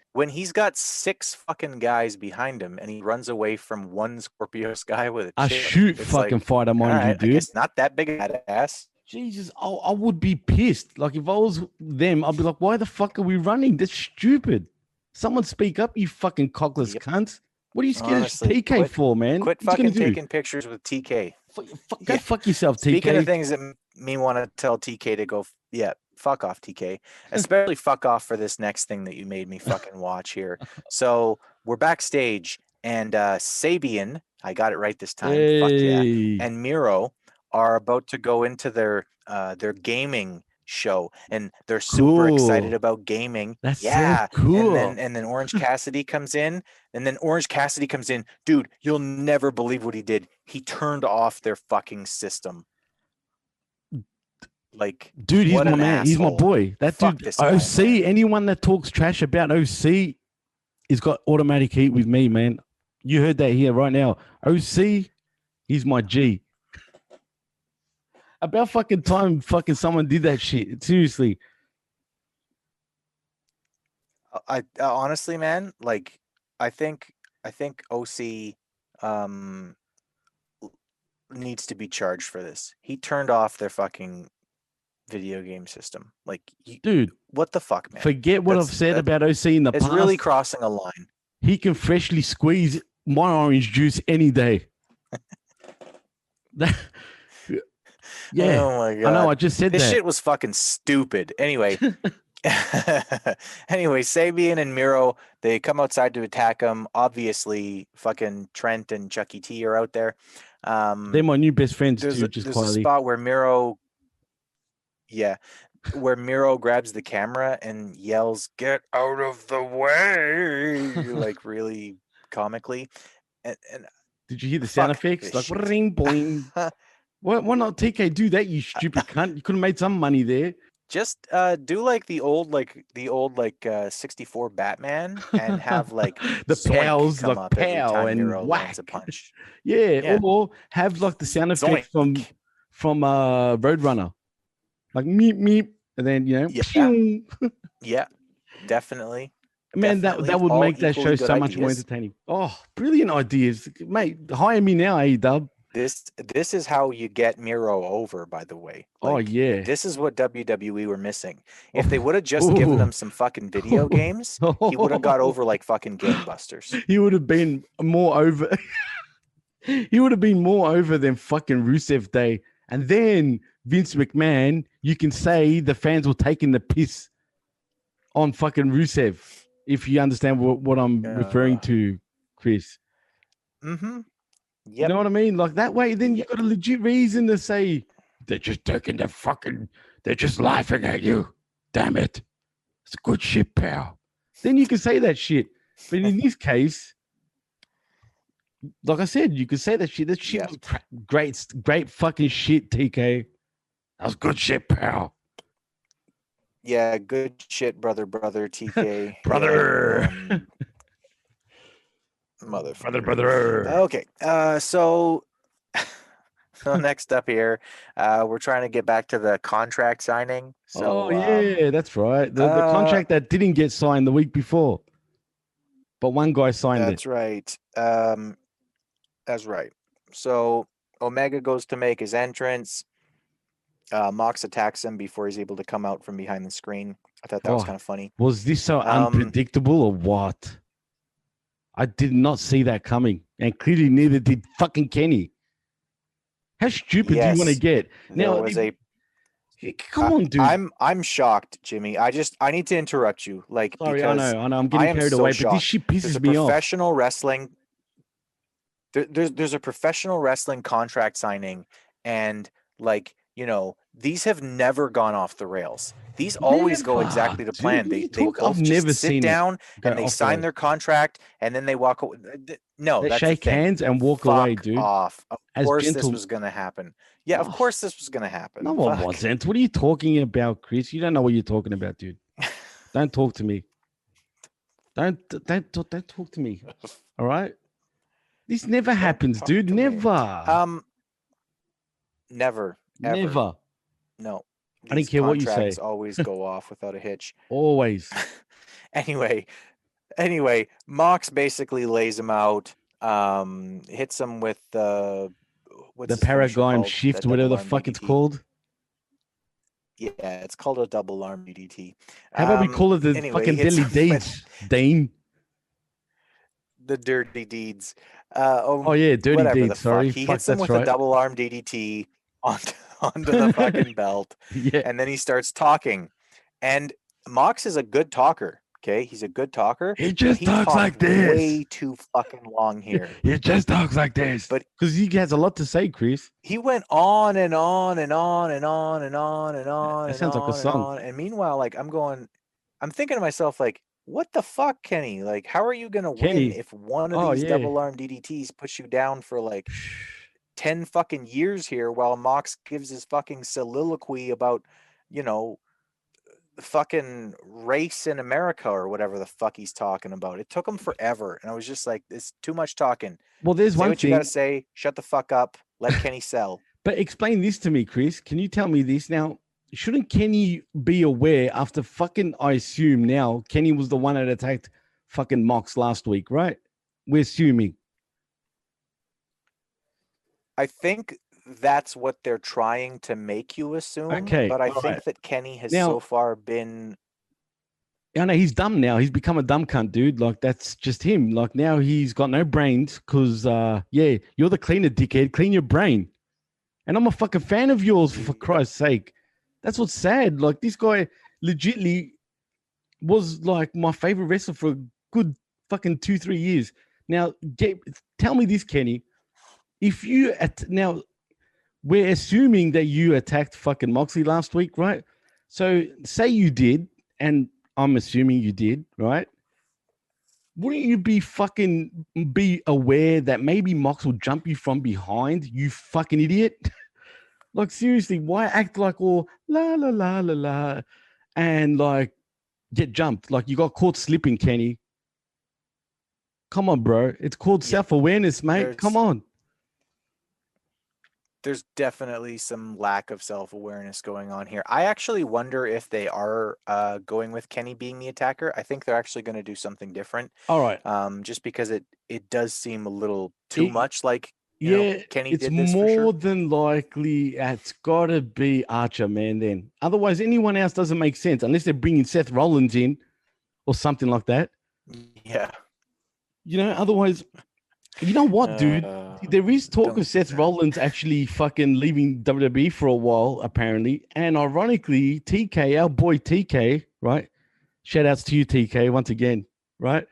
got 6 fucking guys behind him and he runs away from one Scorpio Sky with A a chip, shoot it's fucking like, fighter, all mind you, right, I dude. guess not that big of an ass. Jesus, I would be pissed. Like if I was them, I'd be like, why the fuck are we running? That's stupid. Someone speak up, you fucking cockless cunt. What are you scared Honestly, of TK for, man? Quit What you fucking gonna do? taking pictures with TK. Go fuck yourself, TK. Speaking of things that me want to tell TK to go, fuck off, TK. Especially fuck off for this next thing that you made me fucking watch here. So we're backstage, and Sabian, I got it right this time, fuck yeah, and Miro are about to go into their gaming show, and they're super excited about gaming. That's so cool. And then Orange Cassidy comes in. Dude, you'll never believe what he did. He turned off their fucking system. Like, dude, he's my man. Asshole. He's my boy. That Fuck dude, OC, anyone that talks trash about OC has got automatic heat with me, man. You heard that here right now. OC, he's my G. About fucking time fucking someone did that shit. Seriously. I honestly, man, like I think OC needs to be charged for this. He turned off their fucking video game system. Like, dude, what the fuck, man? Forget what I've said about OC in the past. It's really crossing a line. He can freshly squeeze my orange juice any day. Yeah. Oh my god. I know. I just said this shit was fucking stupid. Anyway, Sabian and Miro, they come outside to attack him. Obviously, fucking Trent and Chucky T are out there. They're my new best friends there's too. a spot where Miro grabs the camera and yells, "Get out of the way!" like really comically. And did you hear the sound effects? Like ring boing. Why not TK do that, you stupid cunt? You could have made some money there. Just do like the old 64 Batman and have like the pals come like up every pow time and Miro whack. lands a punch. Yeah, or have like the sound effect Zoink. from Roadrunner, like meep meep, and then yeah, definitely. Man, that would make that show so much more entertaining. Oh, brilliant ideas, mate! Hire me now, A-Dub. This is how you get Miro over, by the way. Like, this is what WWE were missing. If they would have just given them some fucking video games, he would have got over like fucking gangbusters. He would have been more over. He would have been more over than fucking Rusev Day. And then Vince McMahon, you can say the fans were taking the piss on fucking Rusev, if you understand what I'm referring to, Chris. Mm-hmm. Yep. You know what I mean? Like that way, then you got a legit reason to say they're just taking they're just laughing at you. Damn it. It's good shit, pal. Then you can say that shit. But in this case, like I said, you could say that shit. That shit was great fucking shit, TK. That was good shit, pal. Yeah, good shit, brother, TK. brother. Brother. Okay. So next up here, we're trying to get back to the contract signing. So that's right. The contract that didn't get signed the week before. But one guy signed it. That's right. That's right. So Omega goes to make his entrance. Mox attacks him before he's able to come out from behind the screen. I thought that was kind of funny. Was this so unpredictable or what? I did not see that coming, and clearly neither did fucking Kenny. How stupid do you want to get? Now, come on, dude. I'm shocked, Jimmy. I need to interrupt you. Like, sorry, I know. I'm getting carried away, but this shit pisses me off. Professional wrestling. There's a professional wrestling contract signing, and like, these have never gone off the rails. These always go exactly to plan. They both just sit down and they sign their contract, and then they walk away. No, they shake hands and walk away, dude. Off. Of course, this was going to happen. Yeah, of course this was going to happen. No one wasn't. What are you talking about, Chris? You don't know what you're talking about, dude. Don't talk to me. Don't talk to me. All right. This never happens, dude. Never. Never. Ever. Never. No. I don't care what you say. Contracts always go off without a hitch. Always. Anyway, Mox basically lays him out, hits him with what's The his finisher Paradigm called? Shift, That whatever double the arm fuck DDT. it's called. Yeah, it's called a double arm DDT. How about we call it the fucking Deadly Deeds, Dean? The Dirty Deeds. Oh yeah, Dirty whatever Deeds. the Sorry, fuck. He fuck, hits him that's with right. a double arm DDT onto the fucking belt. Yeah. And then he starts talking. And Mox is a good talker. Okay, he's a good talker. He just talks like this. Way too fucking long here. He just talks like this. But because he has a lot to say, Chris. He went on and on and on and on and on and on. That sounds like a song. And meanwhile, like I'm thinking to myself, like, what the fuck, Kenny? Like, how are you gonna win if one of these double arm DDTs puts you down for like 10 fucking years here while Mox gives his fucking soliloquy about, fucking race in America or whatever the fuck he's talking about. It took him forever, and I was just like, "It's too much talking." Well, there's say one what thing you gotta say. Shut the fuck up. Let Kenny sell. But explain this to me, Chris. Can you tell me this now? Shouldn't Kenny be aware after fucking? I assume now Kenny was the one that attacked fucking Mox last week, right? We're assuming. I think that's what they're trying to make you assume. Okay, but I think that Kenny has now, so far been. I know he's dumb now. He's become a dumb cunt, dude. Like that's just him. Like now he's got no brains because, you're the cleaner, dickhead. Clean your brain. And I'm a fucking fan of yours, for Christ's sake. That's what's sad. Like this guy legitly was like my favorite wrestler for a good fucking 2-3 years. Now, tell me this, Kenny. If you now. We're assuming that you attacked fucking Moxley last week, right? So say you did, and I'm assuming you did, right? Wouldn't you be aware that maybe Mox will jump you from behind, you fucking idiot? Like seriously, why act like all la la la la la and like get jumped? Like you got caught slipping, Kenny. Come on, bro. It's called self-awareness, mate. Come on. There's definitely some lack of self-awareness going on here. I actually wonder if they are going with Kenny being the attacker. I think they're actually going to do something different. All right. Just because it does seem a little too much like Kenny it's did this more for sure. than likely it's got to be Archer, man, then. Otherwise, anyone else doesn't make sense unless they're bringing Seth Rollins in or something like that. Yeah. Otherwise... You know what, dude? There is talk of Seth Rollins actually fucking leaving WWE for a while, apparently. And ironically, TK, our boy TK, right? Shout outs to you, TK, once again, right?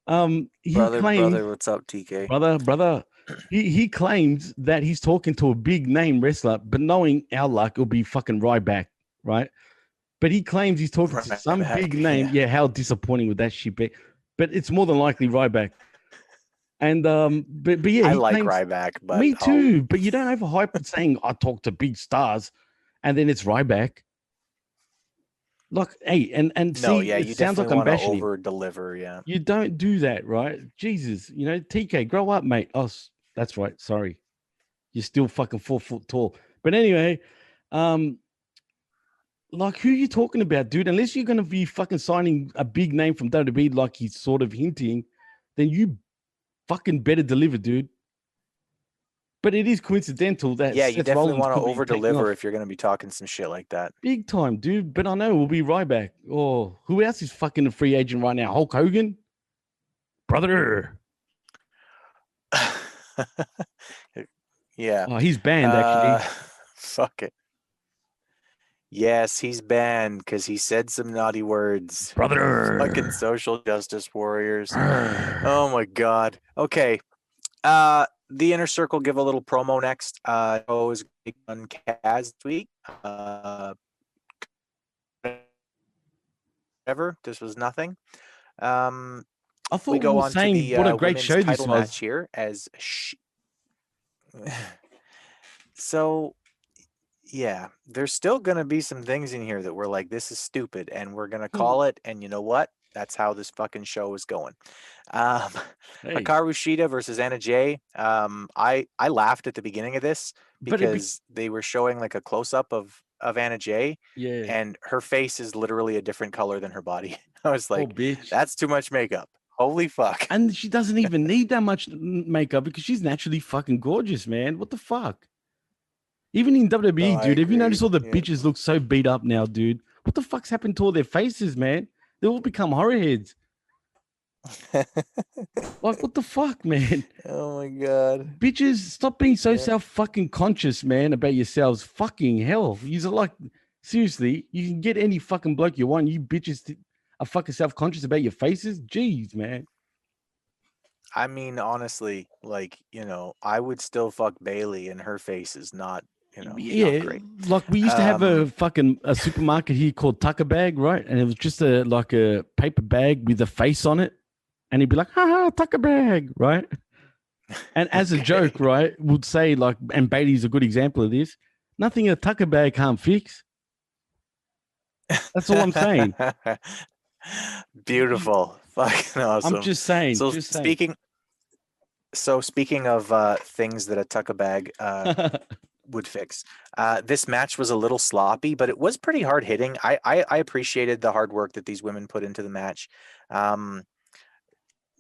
Brother, what's up, TK? Brother. He claims that he's talking to a big name wrestler, but knowing our luck, it'll be fucking Ryback, right? But he claims he's talking to some big name. Yeah, how disappointing would that shit be? But it's more than likely Ryback. And but yeah, I like Ryback, but me too. But you don't overhype it saying I talk to big stars, and then it's Ryback. Like, hey, and no, see, yeah, it sounds like I'm bashing him. Over deliver, yeah. You don't do that, right? Jesus, TK, grow up, mate. Oh, that's right. Sorry, you're still fucking 4 foot tall. But anyway, like who are you talking about, dude? Unless you're gonna be fucking signing a big name from WWE, like he's sort of hinting, then you fucking better deliver, dude. But it is coincidental that you definitely want to over deliver off. If you're going to be talking some shit like that. Big time, dude. But I know we'll be Ryback. Oh, who else is fucking a free agent right now? Hulk Hogan, brother. Yeah. Oh, he's banned actually. Fuck it. Yes, he's banned because he said some naughty words. Brother. Fucking social justice warriors. Oh my god. Okay. The Inner Circle give a little promo next. It was on Kaz this week. This was nothing. I thought we go on saying to the what a great show this was. Match here as so. Yeah, there's still going to be some things in here that we're like, this is stupid, and we're going to call it. And you know what? That's how this fucking show is going. Hey, Hikaru Shida versus Anna Jay. I laughed at the beginning of this because they were showing like a close up of Anna Jay, yeah, and her face is literally a different color than her body. I was poor like, bitch. that's too much makeup. Holy fuck. And she doesn't even need that much makeup because she's naturally fucking gorgeous, man. What the fuck? Even in WWE, I dude, have you agree. noticed all the Yeah. bitches look so beat up now, dude? What the fuck's happened to all their faces, man? They all become horror heads. Like, what the fuck, man? Oh my god. Bitches, stop being so Yeah. self-fucking conscious, man, about yourselves. Fucking hell. You're like, seriously, you can get any fucking bloke you want. You bitches are fucking self-conscious about your faces? Jeez, man. I mean, honestly, like, I would still fuck Bailey, and her face is not, not Yeah, great. like we used to have a supermarket here called Tucker Bag, right? And it was just a paper bag with a face on it. And he'd be like, haha, Tucker Bag, right? And as a joke, right, would say like, and Bailey's a good example of this, nothing a Tucker Bag can't fix. That's all I'm saying. Beautiful. Fucking awesome. I'm just saying. So just speaking of things that a Tucker Bag would fix, this match was a little sloppy, but it was pretty hard hitting. I appreciated the hard work that these women put into the match.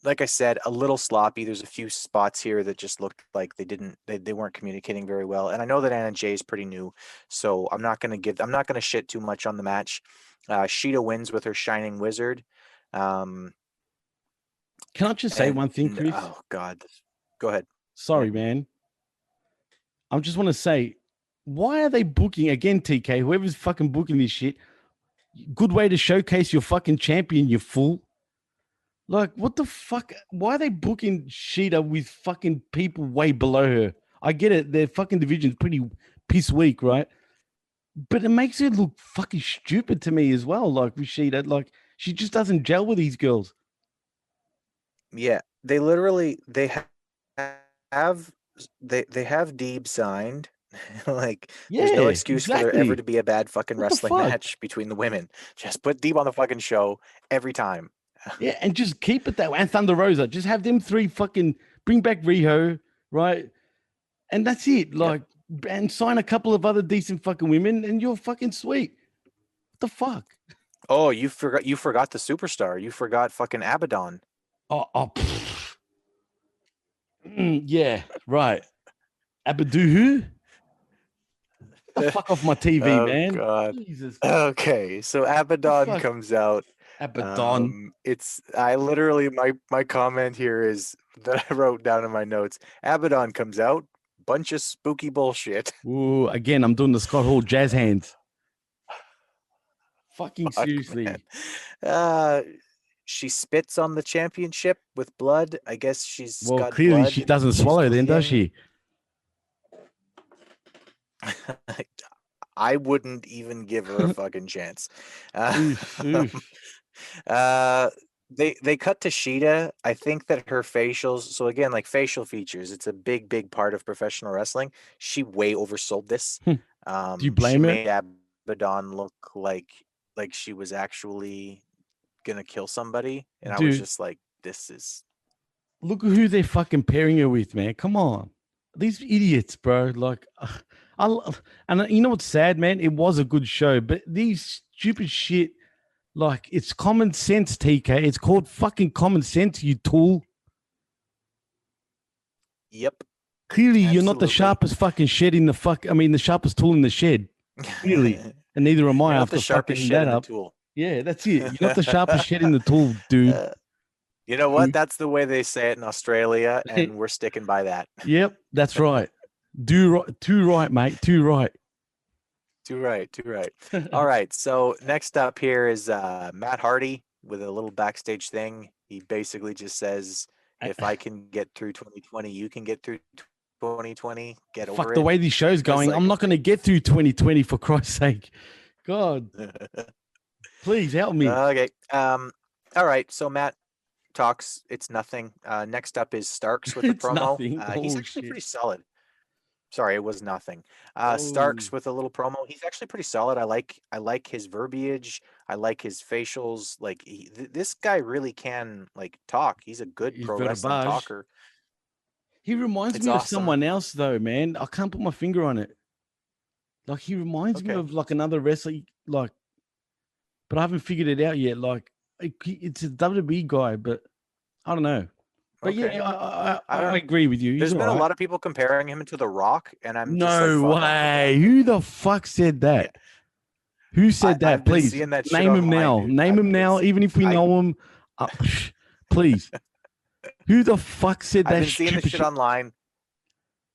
Like I said, a little sloppy. There's a few spots here that just looked like they weren't communicating very well. And I know that Anna Jay is pretty new, so I'm not gonna shit too much on the match. Sheeta wins with her Shining Wizard. Can I just say one thing, Chris? Oh God, go ahead. Sorry, man. I just want to say, why are they booking again, TK? Whoever's fucking booking this shit, good way to showcase your fucking champion, you fool. Like, what the fuck? Why are they booking Sheeta with fucking people way below her? I get it. Their fucking division's pretty piss weak, right? But it makes her look fucking stupid to me as well. Like, with Sheeta, like, she just doesn't gel with these girls. Yeah, they literally, they have Deeb signed. Like, there's no excuse for there ever to be a bad fucking wrestling match between the women. Just put Deeb on the fucking show every time. Yeah, and just keep it that way. And Thunder Rosa, just have them three fucking bring back Riho, right? And that's it. Like, and sign a couple of other decent fucking women, and you're fucking sweet. What the fuck? Oh, you forgot the superstar. You forgot fucking Abaddon. Yeah, right. Abaduhu? Get the fuck off my TV, man. God. Jesus. Okay, so Abaddon comes out. Abaddon. I literally, my comment here is that I wrote down in my notes. Abaddon comes out, bunch of spooky bullshit. Ooh, again, I'm doing the Scott Hall jazz hands. Fucking seriously. She spits on the championship with blood. I guess she's got clearly blood. She doesn't swallow then, does she? I wouldn't even give her a fucking chance. They cut to Sheeta. I think that her facials, so again, like facial features, it's a big part of professional wrestling. She way oversold this. Do you blame her? She made Abaddon look like she was actually gonna kill somebody, and I was just like, this is. Look at who they're fucking pairing her with, man. Come on, these idiots, bro. Like, and you know what's sad, man? It was a good show, but these stupid shit. Like, it's common sense, TK. It's called fucking common sense, you tool. Yep. Clearly, you're not the sharpest fucking shed in the the sharpest tool in the shed. Clearly. And neither am I after fucking that up. Tool. Yeah, that's it. You're not the sharpest shed in the tool, dude. You know what? That's the way they say it in Australia, and we're sticking by that. Yep, that's right. Too right, mate. Too right. Too right. All right. So next up here is Matt Hardy with a little backstage thing. He basically just says, if I can get through 2020, you can get through 2020. Get over it. Fuck the way these show's going. I'm not going to get through 2020 for Christ's sake. God. Please help me. Okay. All right. So Matt talks. It's nothing. Next up is Starks with the promo. He's actually pretty solid. Sorry, it was nothing. Starks with a little promo. He's actually pretty solid. I like his verbiage. I like his facials. Like this guy really can like talk. He's a good He's pro wrestling verbiage. talker. He reminds me of someone else though, man. I can't put my finger on it. Like he reminds me of like another wrestler, like, but I haven't figured it out yet. Like it's a WWE guy, but I don't know. But yeah, I agree with you. There's been a lot of people comparing him to The Rock, and I'm no way. Who the fuck said that? Yeah. Who said that? Please name him now. Name him now, even if we know him. Please. Who the fuck said that? I've been seeing this shit online.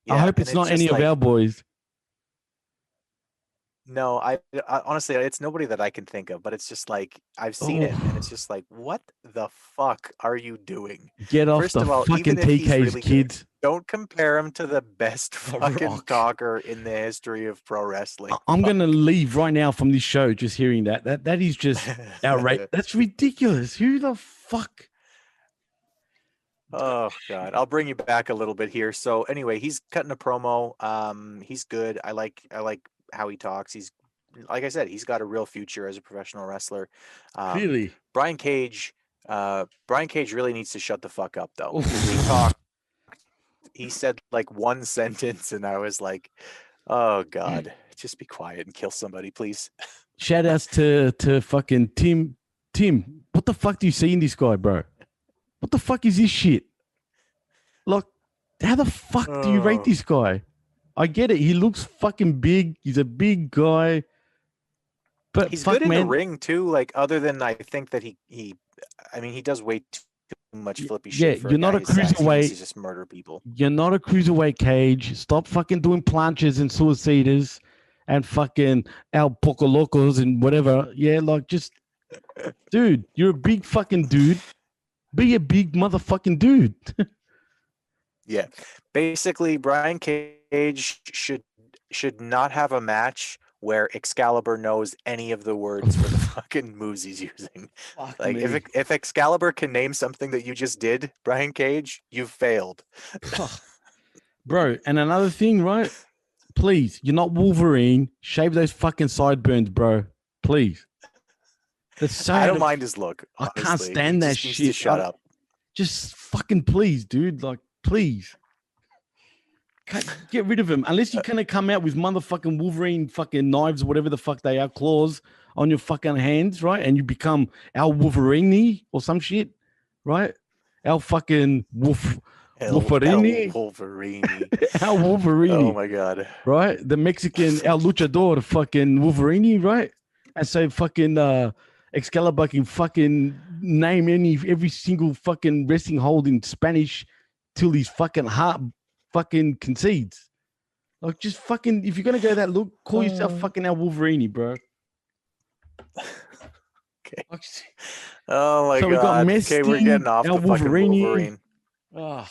Yeah, I hope it's not any of our boys. No, I honestly, it's nobody that I can think of, but it's just like I've seen it, and it's just like, what the fuck are you doing? Get off the fucking TKs, kids. Don't compare him to the best fucking talker in the history of pro wrestling. I'm gonna leave right now from this show just hearing that. That is just outrageous. That's ridiculous. Who the fuck? Oh God, I'll bring you back a little bit here. So anyway, he's cutting a promo. He's good. I like how he talks. He's, like I said, he's got a real future as a professional wrestler. Really? Brian Cage really needs to shut the fuck up though. He said like one sentence and I was like, oh God, just be quiet and kill somebody, please. Shout outs to fucking Tim. What the fuck do you see in this guy, bro? What the fuck is this shit? Like, how the fuck do you rate this guy? I get it. He looks fucking big. He's a big guy. But he's good in the ring too. Like, other than I think that he does way too much flippy shit. Yeah, you're not a cruiserweight. He just murder people. You're not a cruiserweight, Cage. Stop fucking doing planches and suicidas and fucking El Poco Locos and whatever. Yeah, like just, dude, you're a big fucking dude. Be a big motherfucking dude. Yeah. Basically, Brian Cage should not have a match where Excalibur knows any of the words for the fucking moves he's using. Fuck like, me. If Excalibur can name something that you just did, Brian Cage, you've failed. Bro, and another thing, right? Please, you're not Wolverine. Shave those fucking sideburns, bro. Please. I don't mind his look. Honestly. I can't stand that shit. Shut up. Just fucking please, dude. Like, please. Get rid of him. Unless you're going to come out with motherfucking Wolverine fucking knives, whatever the fuck they are, claws on your fucking hands, right? And you become our Wolverine or some shit, right? Our fucking Wolverine. Our Wolverine. Oh, my God. Right? The Mexican, our luchador, fucking Wolverine, right? And so fucking Excalibur can fucking name every single fucking wrestling hold in Spanish till his fucking heart fucking concedes. Like, just fucking, if you're gonna go that look, call yourself fucking our Wolverine, bro. Okay. Oh my God. Okay, we're getting off the Wolverine. Oh.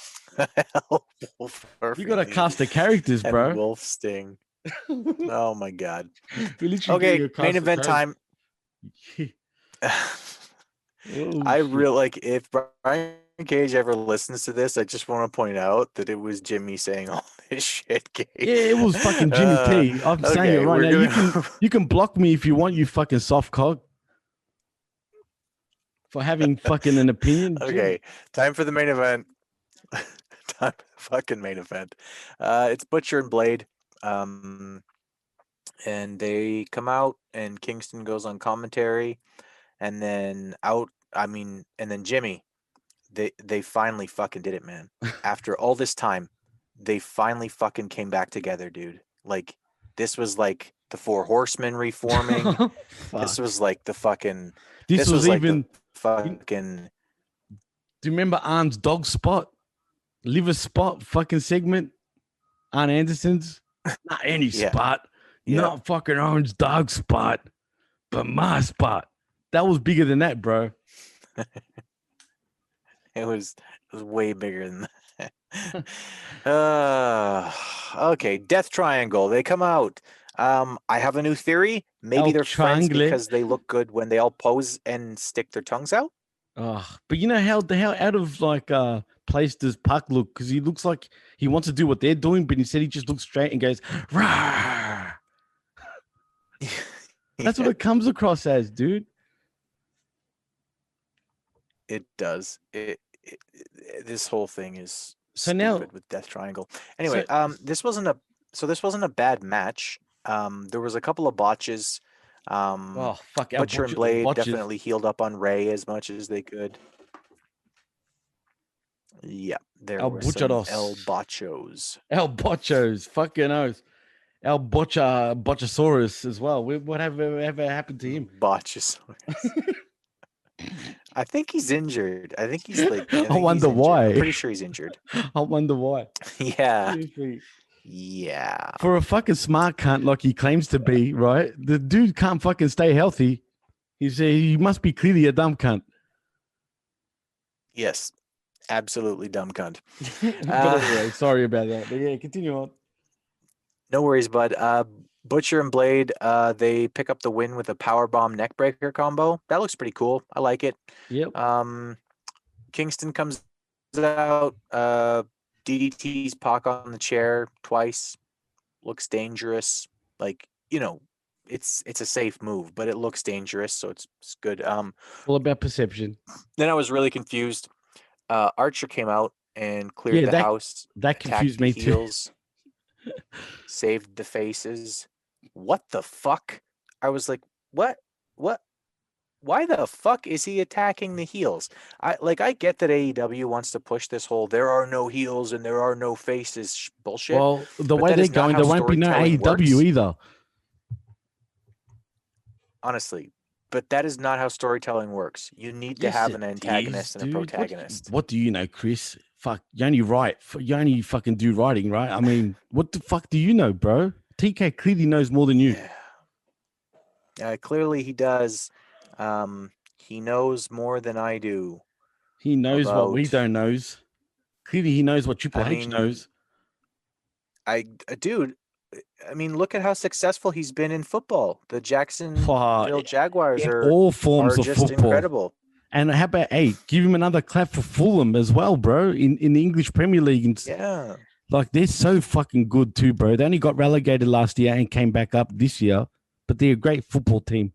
You gotta cast the characters, bro. And Wolf Sting. Oh my God. Okay, main event time. I really like, if Brian Cage ever listens to this, I just want to point out that it was Jimmy saying all this shit. Cage. Yeah, it was fucking Jimmy T. I'm saying it right now. You can block me if you want, you fucking soft cock, for having fucking an opinion. Okay, time for the main event. Time for the fucking main event. It's Butcher and Blade. And they come out and Kingston goes on commentary, and then Jimmy, they finally fucking did it, man. After all this time, they finally fucking came back together, dude. Like, this was like the Four Horsemen reforming. This was like the fucking, this was even fucking. Do you remember Arn's dog spot? Liver spot fucking segment? Arn Anderson's? Not any spot. Yeah. Not fucking Arn's dog spot, but my spot. That was bigger than that, bro. It was way bigger than that. Okay, Death Triangle. They come out. I have a new theory. Maybe they're friends because they look good when they all pose and stick their tongues out. Oh, but you know how out of like place does Puck look? Because he looks like He wants to do what they're doing, but instead he just looks straight and goes, rah. That's what it comes across as, dude. It does. This whole thing is So stupid now with Death Triangle. Anyway, this wasn't a bad match. There was a couple of botches. oh fuck, Butcher and Blade definitely healed up on Ray as much as they could. Yeah, there were some El Botchos. El Botchos, fucking oath. El Botchosaurus as well. Whatever happened to him? Botchosaurus. I think he's injured. I think he's like. I wonder why. I'm pretty sure he's injured. I wonder why. Yeah. Seriously. Yeah. For a fucking smart cunt like he claims to be, right? The dude can't fucking stay healthy. He must be clearly a dumb cunt. Yes. Absolutely dumb cunt. But anyway, sorry about that. But yeah, continue on. No worries, bud. Butcher and Blade, they pick up the win with a powerbomb neckbreaker combo. That looks pretty cool. I like it. Yep. Kingston comes out, DDT's Pac on the chair twice. Looks dangerous. Like, it's a safe move, but it looks dangerous, so it's good. All about perception. Then I was really confused. Archer came out and cleared the house. That confused me too. Saved the faces. What the fuck? I was like, what? Why the fuck is he attacking the heels? I get that AEW wants to push this whole there are no heels and there are no faces bullshit. Well, the way they're going, there won't be no AEW either. Honestly, but that is not how storytelling works. You need to have an antagonist and a protagonist. What do you know, Chris? Fuck, you only fucking do writing, right? I mean, what the fuck do you know, bro? TK clearly knows more than you. Yeah. Clearly he does. He knows more than I do. He knows what we don't know. Clearly he knows what Triple H knows. Dude, I mean, look at how successful he's been in football. The Jacksonville Jaguars are all forms of just football. Incredible. And how about, give him another clap for Fulham as well, bro, in the English Premier League. Yeah. Like, they're so fucking good too, bro. They only got relegated last year and came back up this year, but they're a great football team,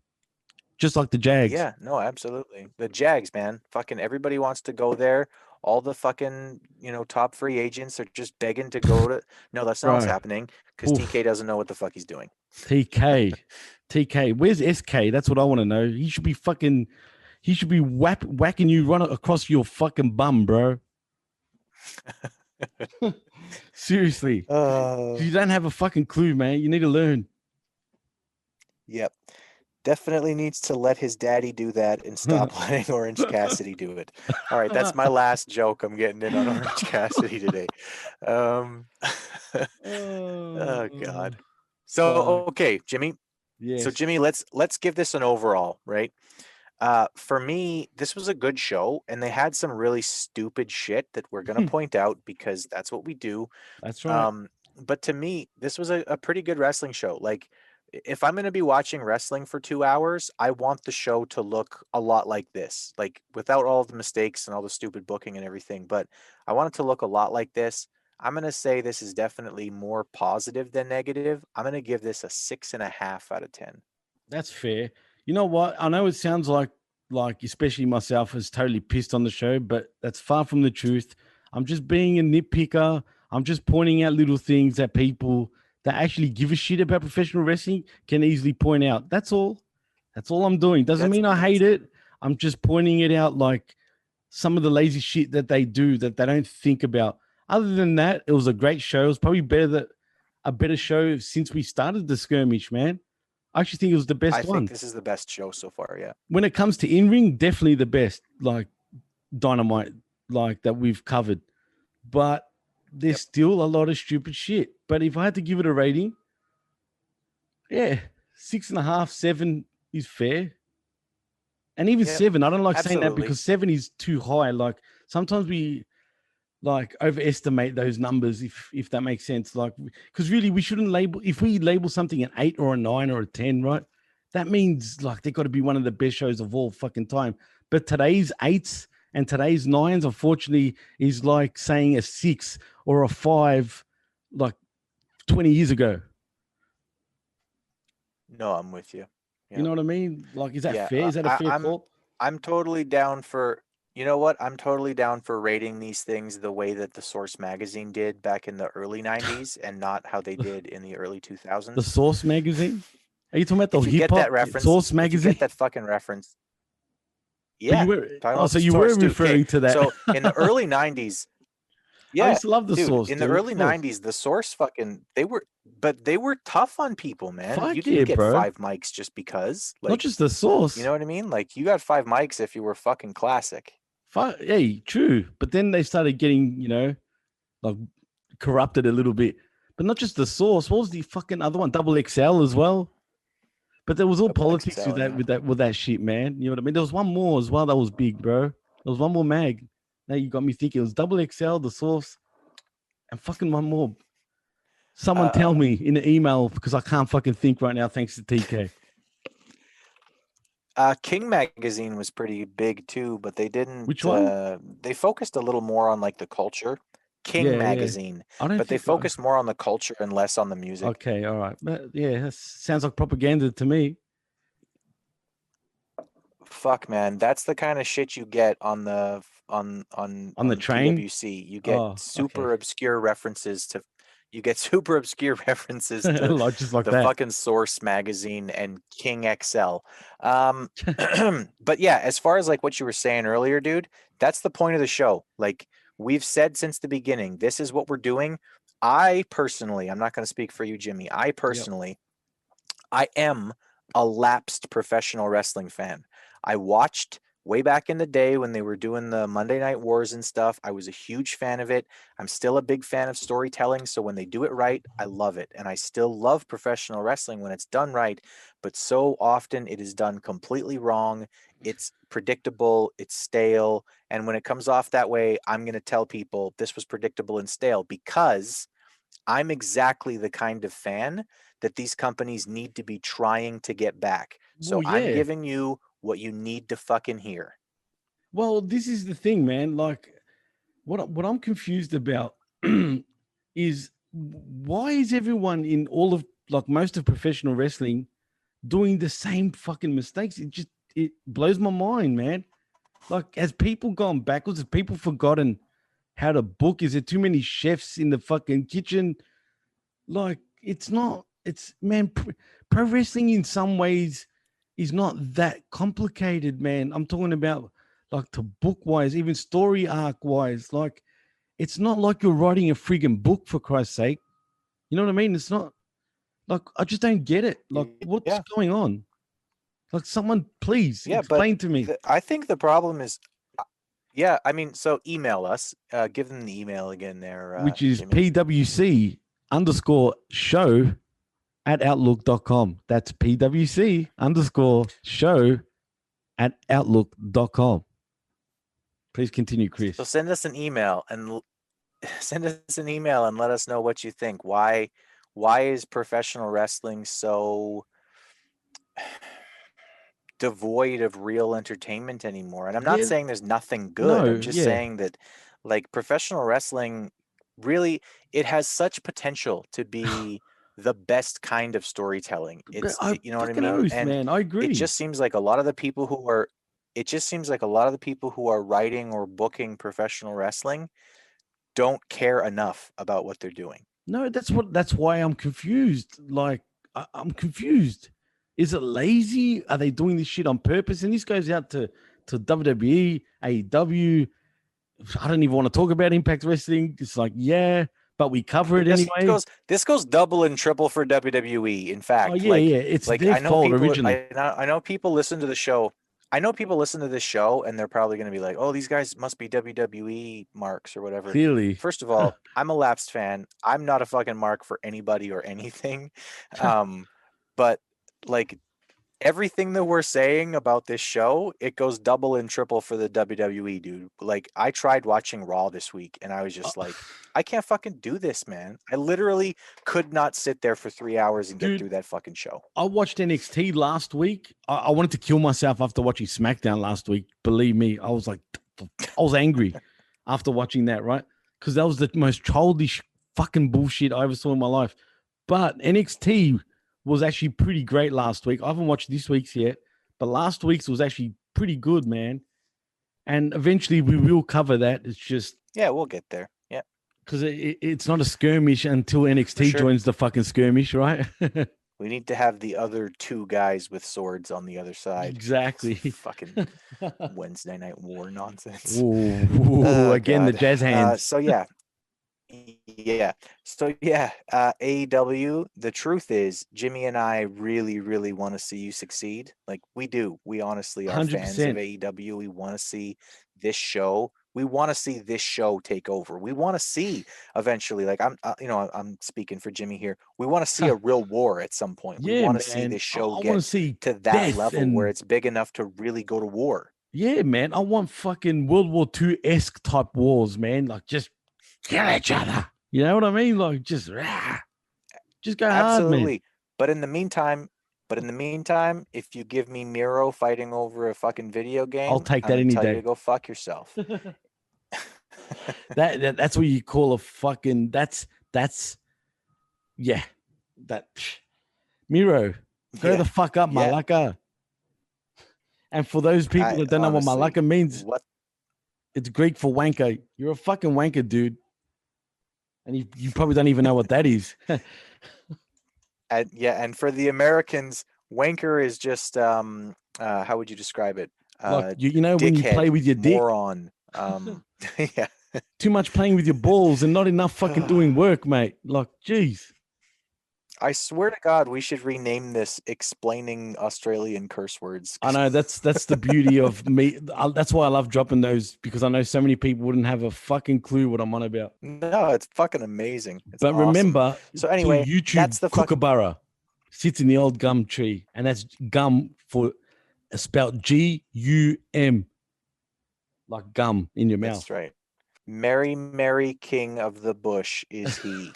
just like the Jags. Yeah, no, absolutely. The Jags, man. Fucking everybody wants to go there. All the fucking, top free agents are just begging to go to. No, that's not what's happening because TK doesn't know what the fuck he's doing. TK. Where's SK? That's what I want to know. He should be whacking you run across your fucking bum, bro. Seriously. You don't have a fucking clue, man. You need to learn. Yep. Definitely needs to let his daddy do that and stop letting Orange Cassidy do it. All right, that's my last joke I'm getting in on Orange Cassidy today. Oh God. So okay, Jimmy. Yes. So Jimmy, let's give this an overall, right? For me, this was a good show, and they had some really stupid shit that we're gonna point out because that's what we do. That's right. But to me, this was a pretty good wrestling show. Like, if I'm gonna be watching wrestling for 2 hours, I want the show to look a lot like this, like without all the mistakes and all the stupid booking and everything. But I want it to look a lot like this. I'm gonna say this is definitely more positive than negative. I'm gonna give this a 6.5 out of 10. That's fair. You know what? I know it sounds like especially myself is totally pissed on the show, but that's far from the truth. I'm just being a nitpicker. I'm just pointing out little things that people that actually give a shit about professional wrestling can easily point out. That's all. That's all I'm doing. Doesn't mean I hate it. I'm just pointing it out, like some of the lazy shit that they do that they don't think about. Other than that, it was a great show. It was probably a better show since we started the Skirmish, man. I actually think it was the best one. I think this is the best show so far, yeah. When it comes to in-ring, definitely the best, like Dynamite, like that we've covered. But there's still a lot of stupid shit. But if I had to give it a rating, 6.5, 7 is fair. And even 7, I don't like saying that because 7 is too high. Like sometimes we overestimate those numbers, if that makes sense. Like, because really we shouldn't label, if we label something an 8 or a 9 or a 10, right? That means like they got to be one of the best shows of all fucking time. But today's 8s and today's 9s, unfortunately, is like saying a 6 or a 5 like 20 years ago. No, I'm with you. Yep. You know what I mean? Like, is that fair? Is that a fair call? I'm totally down for, you know what? I'm totally down for rating these things the way that the Source magazine did back in the early 90s and not how they did in the early 2000s. The Source magazine? Are you talking about the hip hop Source magazine? If you get that fucking reference. Yeah. So you were referring to that. So in the early 90s, yeah, I used to love the Source. In the early 90s, the Source they were tough on people, man. Fuck you didn't get bro. 5 mics just because. Like, not just the Source. You know what I mean? Like, you got 5 mics if you were fucking classic. Hey, true. But then they started getting, like corrupted a little bit. But not just the Source. What was the fucking other one? Double XL as well. But there was all politics with that shit, man. You know what I mean? There was one more as well that was big, bro. There was one more mag. Now you got me thinking. It was Double XL, the Source, and fucking one more. Someone tell me in the email because I can't fucking think right now. Thanks to TK. King magazine was pretty big too, but they didn't. Which one? They focused a little more on like the culture. King magazine, but they focused more on the culture and less on the music. Okay, all right, but that sounds like propaganda to me. Fuck, man, that's the kind of shit you get on the train. PWC. You get super obscure references to. You get super obscure references to just like the that. Fucking Source magazine and King XL. But yeah, as far as like what you were saying earlier, dude, that's the point of the show. Like, we've said since the beginning, this is what we're doing. I personally, I'm not going to speak for you, Jimmy. I am a lapsed professional wrestling fan. I watched way back in the day when they were doing the Monday Night Wars and stuff. I was a huge fan of it. I'm still a big fan of storytelling. So when they do it right, I love it. And I still love professional wrestling when it's done right. But so often it is done completely wrong. It's predictable. It's stale. And when it comes off that way, I'm going to tell people this was predictable and stale because I'm exactly the kind of fan that these companies need to be trying to get back. So I'm giving you what you need to fucking hear. Well, this is the thing, man. Like, what I'm confused about is why is everyone in all of like most of professional wrestling doing the same fucking mistakes? It blows my mind, man. Like, has people gone backwards? Have people forgotten how to book? Is there too many chefs in the fucking kitchen? Like, pro wrestling in some ways is not that complicated, man. I'm talking about like to book wise, even story arc wise. Like, it's not like you're writing a friggin' book, for Christ's sake. You know what I mean? It's not like, I just don't get it. Like, what's going on? Like, someone please explain to me. I think the problem is, I mean, so email us, give them the email again there. Which is Jimmy. PWC_show@outlook.com. That's PWC_show@outlook.com. Please continue, Chris. So send us an email and let us know what you think. Why is professional wrestling so devoid of real entertainment anymore? And I'm not saying there's nothing good. I'm just saying that, like, professional wrestling really, it has such potential to be the best kind of storytelling. It's, you know what I mean? Man, I agree. It just seems like a lot of the people who are writing or booking professional wrestling don't care enough about what they're doing. No, that's why I'm confused. Like, I'm confused. Is it lazy? Are they doing this shit on purpose? And this goes out to WWE, AEW. I don't even want to talk about Impact Wrestling. It's like, but we cover it anyway. This goes double and triple for WWE. In fact, it's like, their fault originally. I know people listen to the show. I know people listen to this show and they're probably going to be like, "Oh, these guys must be WWE marks or whatever." Clearly. First of all, I'm a lapsed fan. I'm not a fucking mark for anybody or anything. But like, everything that we're saying about this show, it goes double and triple for the WWE, dude. Like, I tried watching Raw this week and I was just like, I can't fucking do this, man. I literally could not sit there for 3 hours and get through that fucking show. I watched NXT last week. I wanted to kill myself after watching SmackDown last week. Believe me, I was angry after watching that, right? because that was the most childish fucking bullshit I ever saw in my life. But NXT was actually pretty great last week. I haven't watched this week's yet, but last week's was actually pretty good, man. And eventually we will cover that. It's just we'll get there. Yeah, because it's not a skirmish until NXT joins the fucking skirmish, right? We need to have the other two guys with swords on the other side. Exactly. Fucking Wednesday Night War nonsense. Ooh, again, the jazz hands. So AEW, the truth is Jimmy and I really, really want to see you succeed. Like we do. We honestly are 100%. Fans of AEW. We want to see this show. We want to see this show take over. We want to see eventually, like I'm speaking for Jimmy here. We want to see a real war at some point. We want to see this show get to that level where it's big enough to really go to war. Yeah, man. I want fucking World War II-esque type wars, man. Like just kill each other. You know what I mean? Like just go hard, man. But in the meantime, if you give me Miro fighting over a fucking video game, I'll take that any day. You to go fuck yourself. That's what you call a fucking. That's that Miro. Go the fuck up, Malaka. And for those people that don't know what Malaka means, it's Greek for wanker. You're a fucking wanker, dude. And you probably don't even know what that is. And for the Americans, wanker is just how would you describe it? Like, you know when you play with your dick, moron. Yeah. Too much playing with your balls and not enough fucking doing work, mate. Like, geez. I swear to God, we should rename this "Explaining Australian Curse Words." I know that's the beauty of me. That's why I love dropping those, because I know so many people wouldn't have a fucking clue what I'm on about. No, it's fucking amazing. It's but awesome. Remember, so anyway, YouTube that's the kookaburra sits in the old gum tree, and that's gum for spelled G-U-M, like gum in your mouth. That's right. Merry, merry king of the bush is he.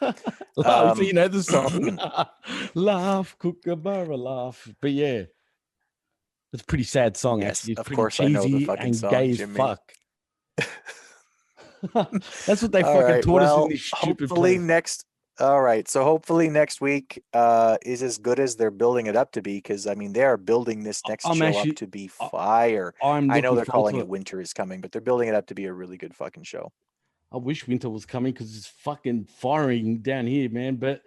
So you know the song. Laugh, kookaburra, laugh. But yeah, it's a pretty sad song. Yes, actually. It's of pretty course cheesy I know the fucking and song, gay as Jimmy. fuck. That's what they fucking taught us in this stupid hopefully place. Hopefully next week is as good as they're building it up to be, because I mean they are building this next show up to be fire. I know they're calling it Winter is Coming, but they're building it up to be a really good fucking show. I wish winter was coming because it's fucking firing down here, man. But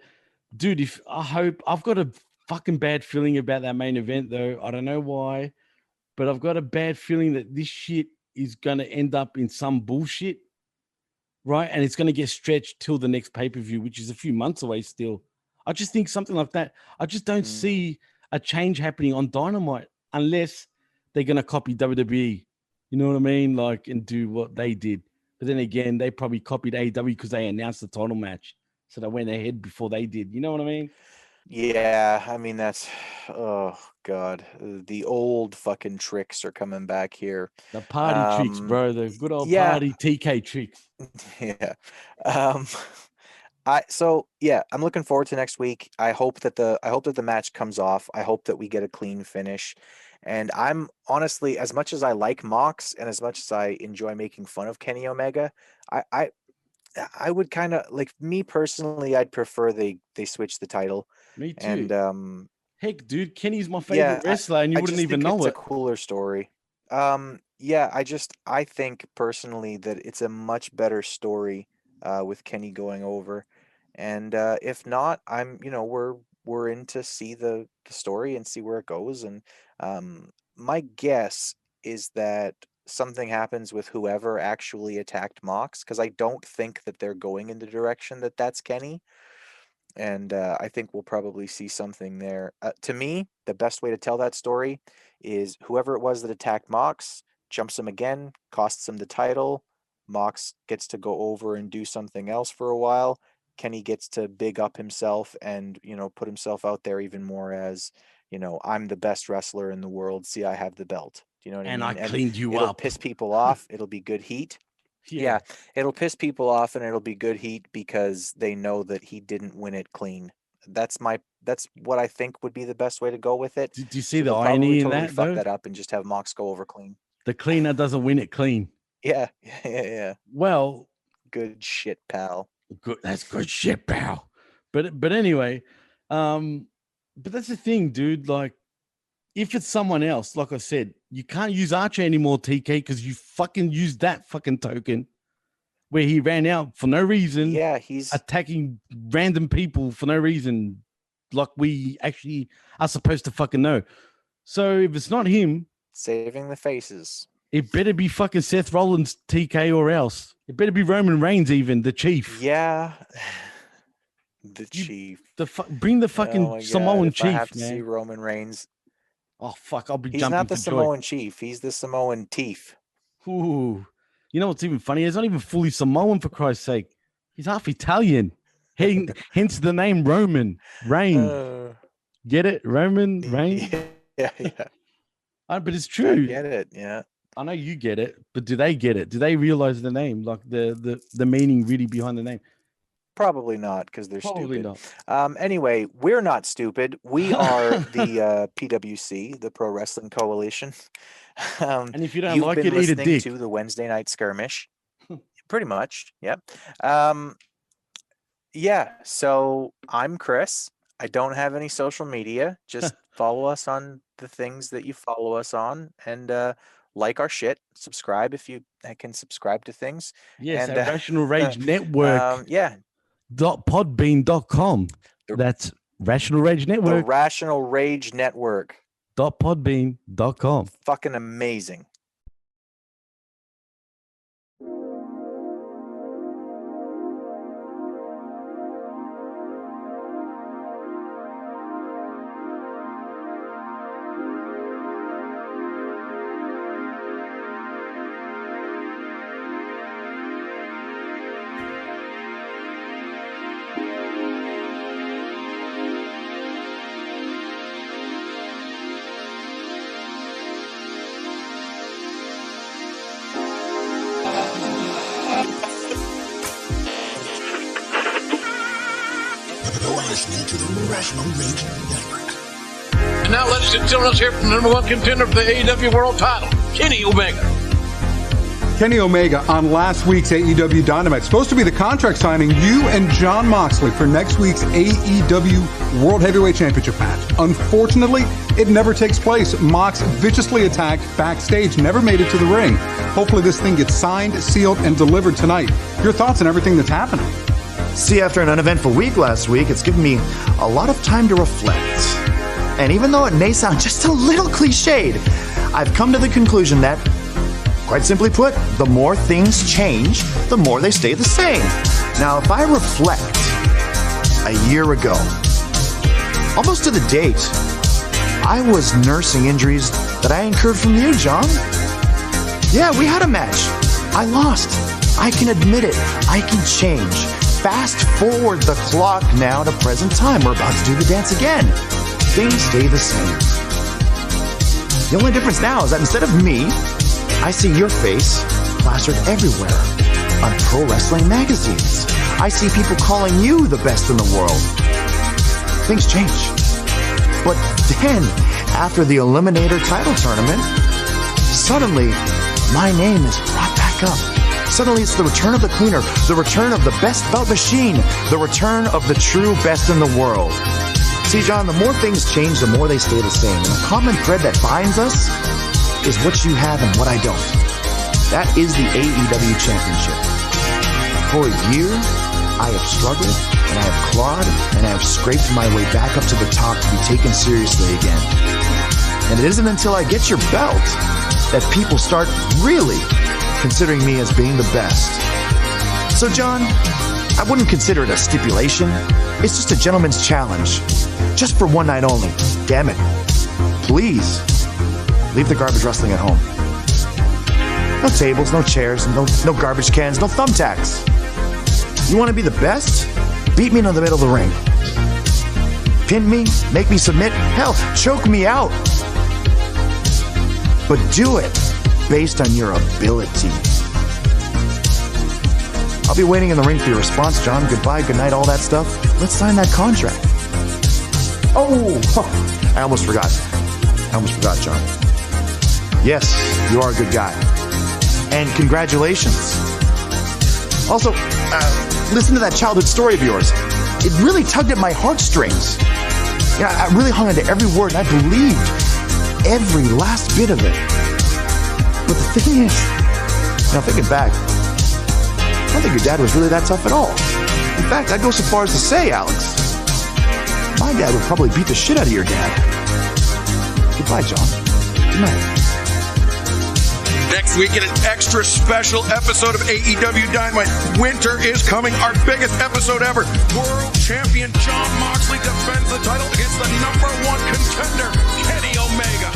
dude, I've got a fucking bad feeling about that main event though. I don't know why, but I've got a bad feeling that this shit is gonna end up in some bullshit. Right, and it's going to get stretched till the next pay-per-view, which is a few months away still. I just think something like that. I just don't see a change happening on Dynamite unless they're going to copy WWE. You know what I mean? Like, and do what they did. But then again, they probably copied AEW because they announced the title match. So they went ahead before they did. You know what I mean? Yeah, I mean, that's, oh, God. The old fucking tricks are coming back here. The party tricks, bro. The good old party TK tricks. Yeah. I'm looking forward to next week. I hope that the match comes off. I hope that we get a clean finish. And I'm honestly, as much as I like Mox and as much as I enjoy making fun of Kenny Omega, I would kind of, like, me personally, I'd prefer they switch the title. Me too. And heck, dude, Kenny's my favorite wrestler, and you wouldn't even know it. It's a cooler story. I think personally that it's a much better story with Kenny going over, and if not, we're in to see the story and see where it goes. And my guess is that something happens with whoever actually attacked Mox, because I don't think that they're going in the direction that that's Kenny. And I think we'll probably see something there. To me, the best way to tell that story is whoever it was that attacked Mox jumps him again, costs him the title. Mox gets to go over and do something else for a while. Kenny gets to big up himself and, put himself out there even more as, I'm the best wrestler in the world. See, I have the belt. Do you know what I mean? I cleaned you it'll up. Piss people off. It'll be good heat. Yeah, it'll piss people off and it'll be good heat because they know that he didn't win it clean. That's what I think would be the best way to go with it. Did you see the irony in that? Fuck that up and just have Mox go over clean. The cleaner doesn't win it clean. Yeah. Well, Good shit, pal. Good. That's good shit, pal. But anyway, but that's the thing, dude. Like, if it's someone else, like I said, you can't use Archer anymore, TK, because you fucking used that fucking token where he ran out for no reason. Yeah, he's attacking random people for no reason, like we actually are supposed to fucking know. So if it's not him, saving the faces. It better be fucking Seth Rollins, TK, or else. It better be Roman Reigns, even the Chief. Yeah, the Chief. Bring the fucking Samoan Chief, I have to man. see Roman Reigns. Oh fuck! I'll be He's jumping. not the for Samoan joy. Chief. He's the Samoan Teeth. Ooh, you know what's even funny? He's not even fully Samoan, for Christ's sake. He's half Italian. Hence the name Roman Reigns. Get it, Roman Reigns? Yeah. But it's true. I get it. Yeah. I know you get it, but do they get it? Do they realize the name, like the meaning really behind the name? Probably not, because they're Probably stupid. not. Anyway, we're not stupid. We are the PWC, the Pro Wrestling Coalition. And if you don't like it, eat a dick. To the Wednesday Night Skirmish. Pretty much, yep. Yeah, so I'm Chris. I don't have any social media. Just follow us on the things that you follow us on, and like our shit. Subscribe if you can subscribe to things. Yes, and, Rational Rage Network. Yeah. .podbean.com. That's Rational Rage Network. The Rational Rage Network. .podbean.com. Fucking amazing. Listening to the Rational Rage Network. And now, ladies and gentlemen, let's hear from the number one contender for the AEW World Title, Kenny Omega. Kenny Omega on last week's AEW Dynamite. Supposed to be the contract signing, you and Jon Moxley for next week's AEW World Heavyweight Championship match. Unfortunately, it never takes place. Mox viciously attacked backstage, never made it to the ring. Hopefully this thing gets signed, sealed, and delivered tonight. Your thoughts on everything that's happening? See, after an uneventful week last week, it's given me a lot of time to reflect. And even though it may sound just a little cliched, I've come to the conclusion that, quite simply put, the more things change, the more they stay the same. Now, if I reflect a year ago, almost to the date, I was nursing injuries that I incurred from you, John. Yeah, we had a match. I lost. I can admit it. I can change. Fast forward the clock now to present time. We're about to do the dance again. Things stay the same. The only difference now is that instead of me, I see your face plastered everywhere on pro wrestling magazines. I see people calling you the best in the world. Things change. But then, after the Eliminator title tournament, suddenly my name is brought back up. Suddenly it's the return of the cleaner, the return of the best belt machine, the return of the true best in the world. See, John, the more things change, the more they stay the same. And the common thread that binds us is what you have and what I don't. That is the AEW Championship. For a year, I have struggled, and I have clawed, and I have scraped my way back up to the top to be taken seriously again. And it isn't until I get your belt that people start really considering me as being the best. So, John, I wouldn't consider it a stipulation. It's just a gentleman's challenge. Just for one night only. Damn it. Please, leave the garbage wrestling at home. No tables, no chairs, no garbage cans, no thumbtacks. You want to be the best? Beat me in the middle of the ring. Pin me, make me submit, hell, choke me out. But do it based on your ability. I'll be waiting in the ring for your response, John. Goodbye, good night, all that stuff. Let's sign that contract. Oh, I almost forgot. John. Yes, you are a good guy. And congratulations. Also, listen to that childhood story of yours. It really tugged at my heartstrings. Yeah, I really hung on to every word, and I believed every last bit of it. But the thing is, now thinking back, I don't think your dad was really that tough at all. In fact, I'd go so far as to say, Alex, my dad would probably beat the shit out of your dad. Goodbye, John. Good night. Next week in an extra special episode of AEW Dynamite, winter is coming, our biggest episode ever. World champion Jon Moxley defends the title against the #1 contender, Kenny Omega.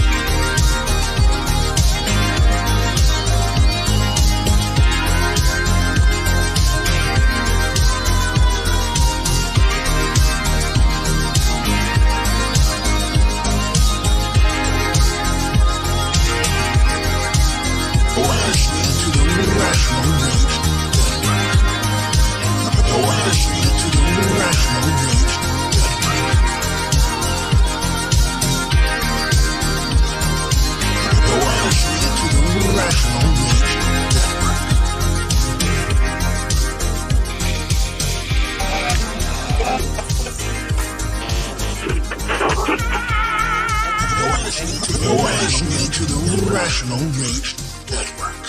You're listening to the Rational Rage Network.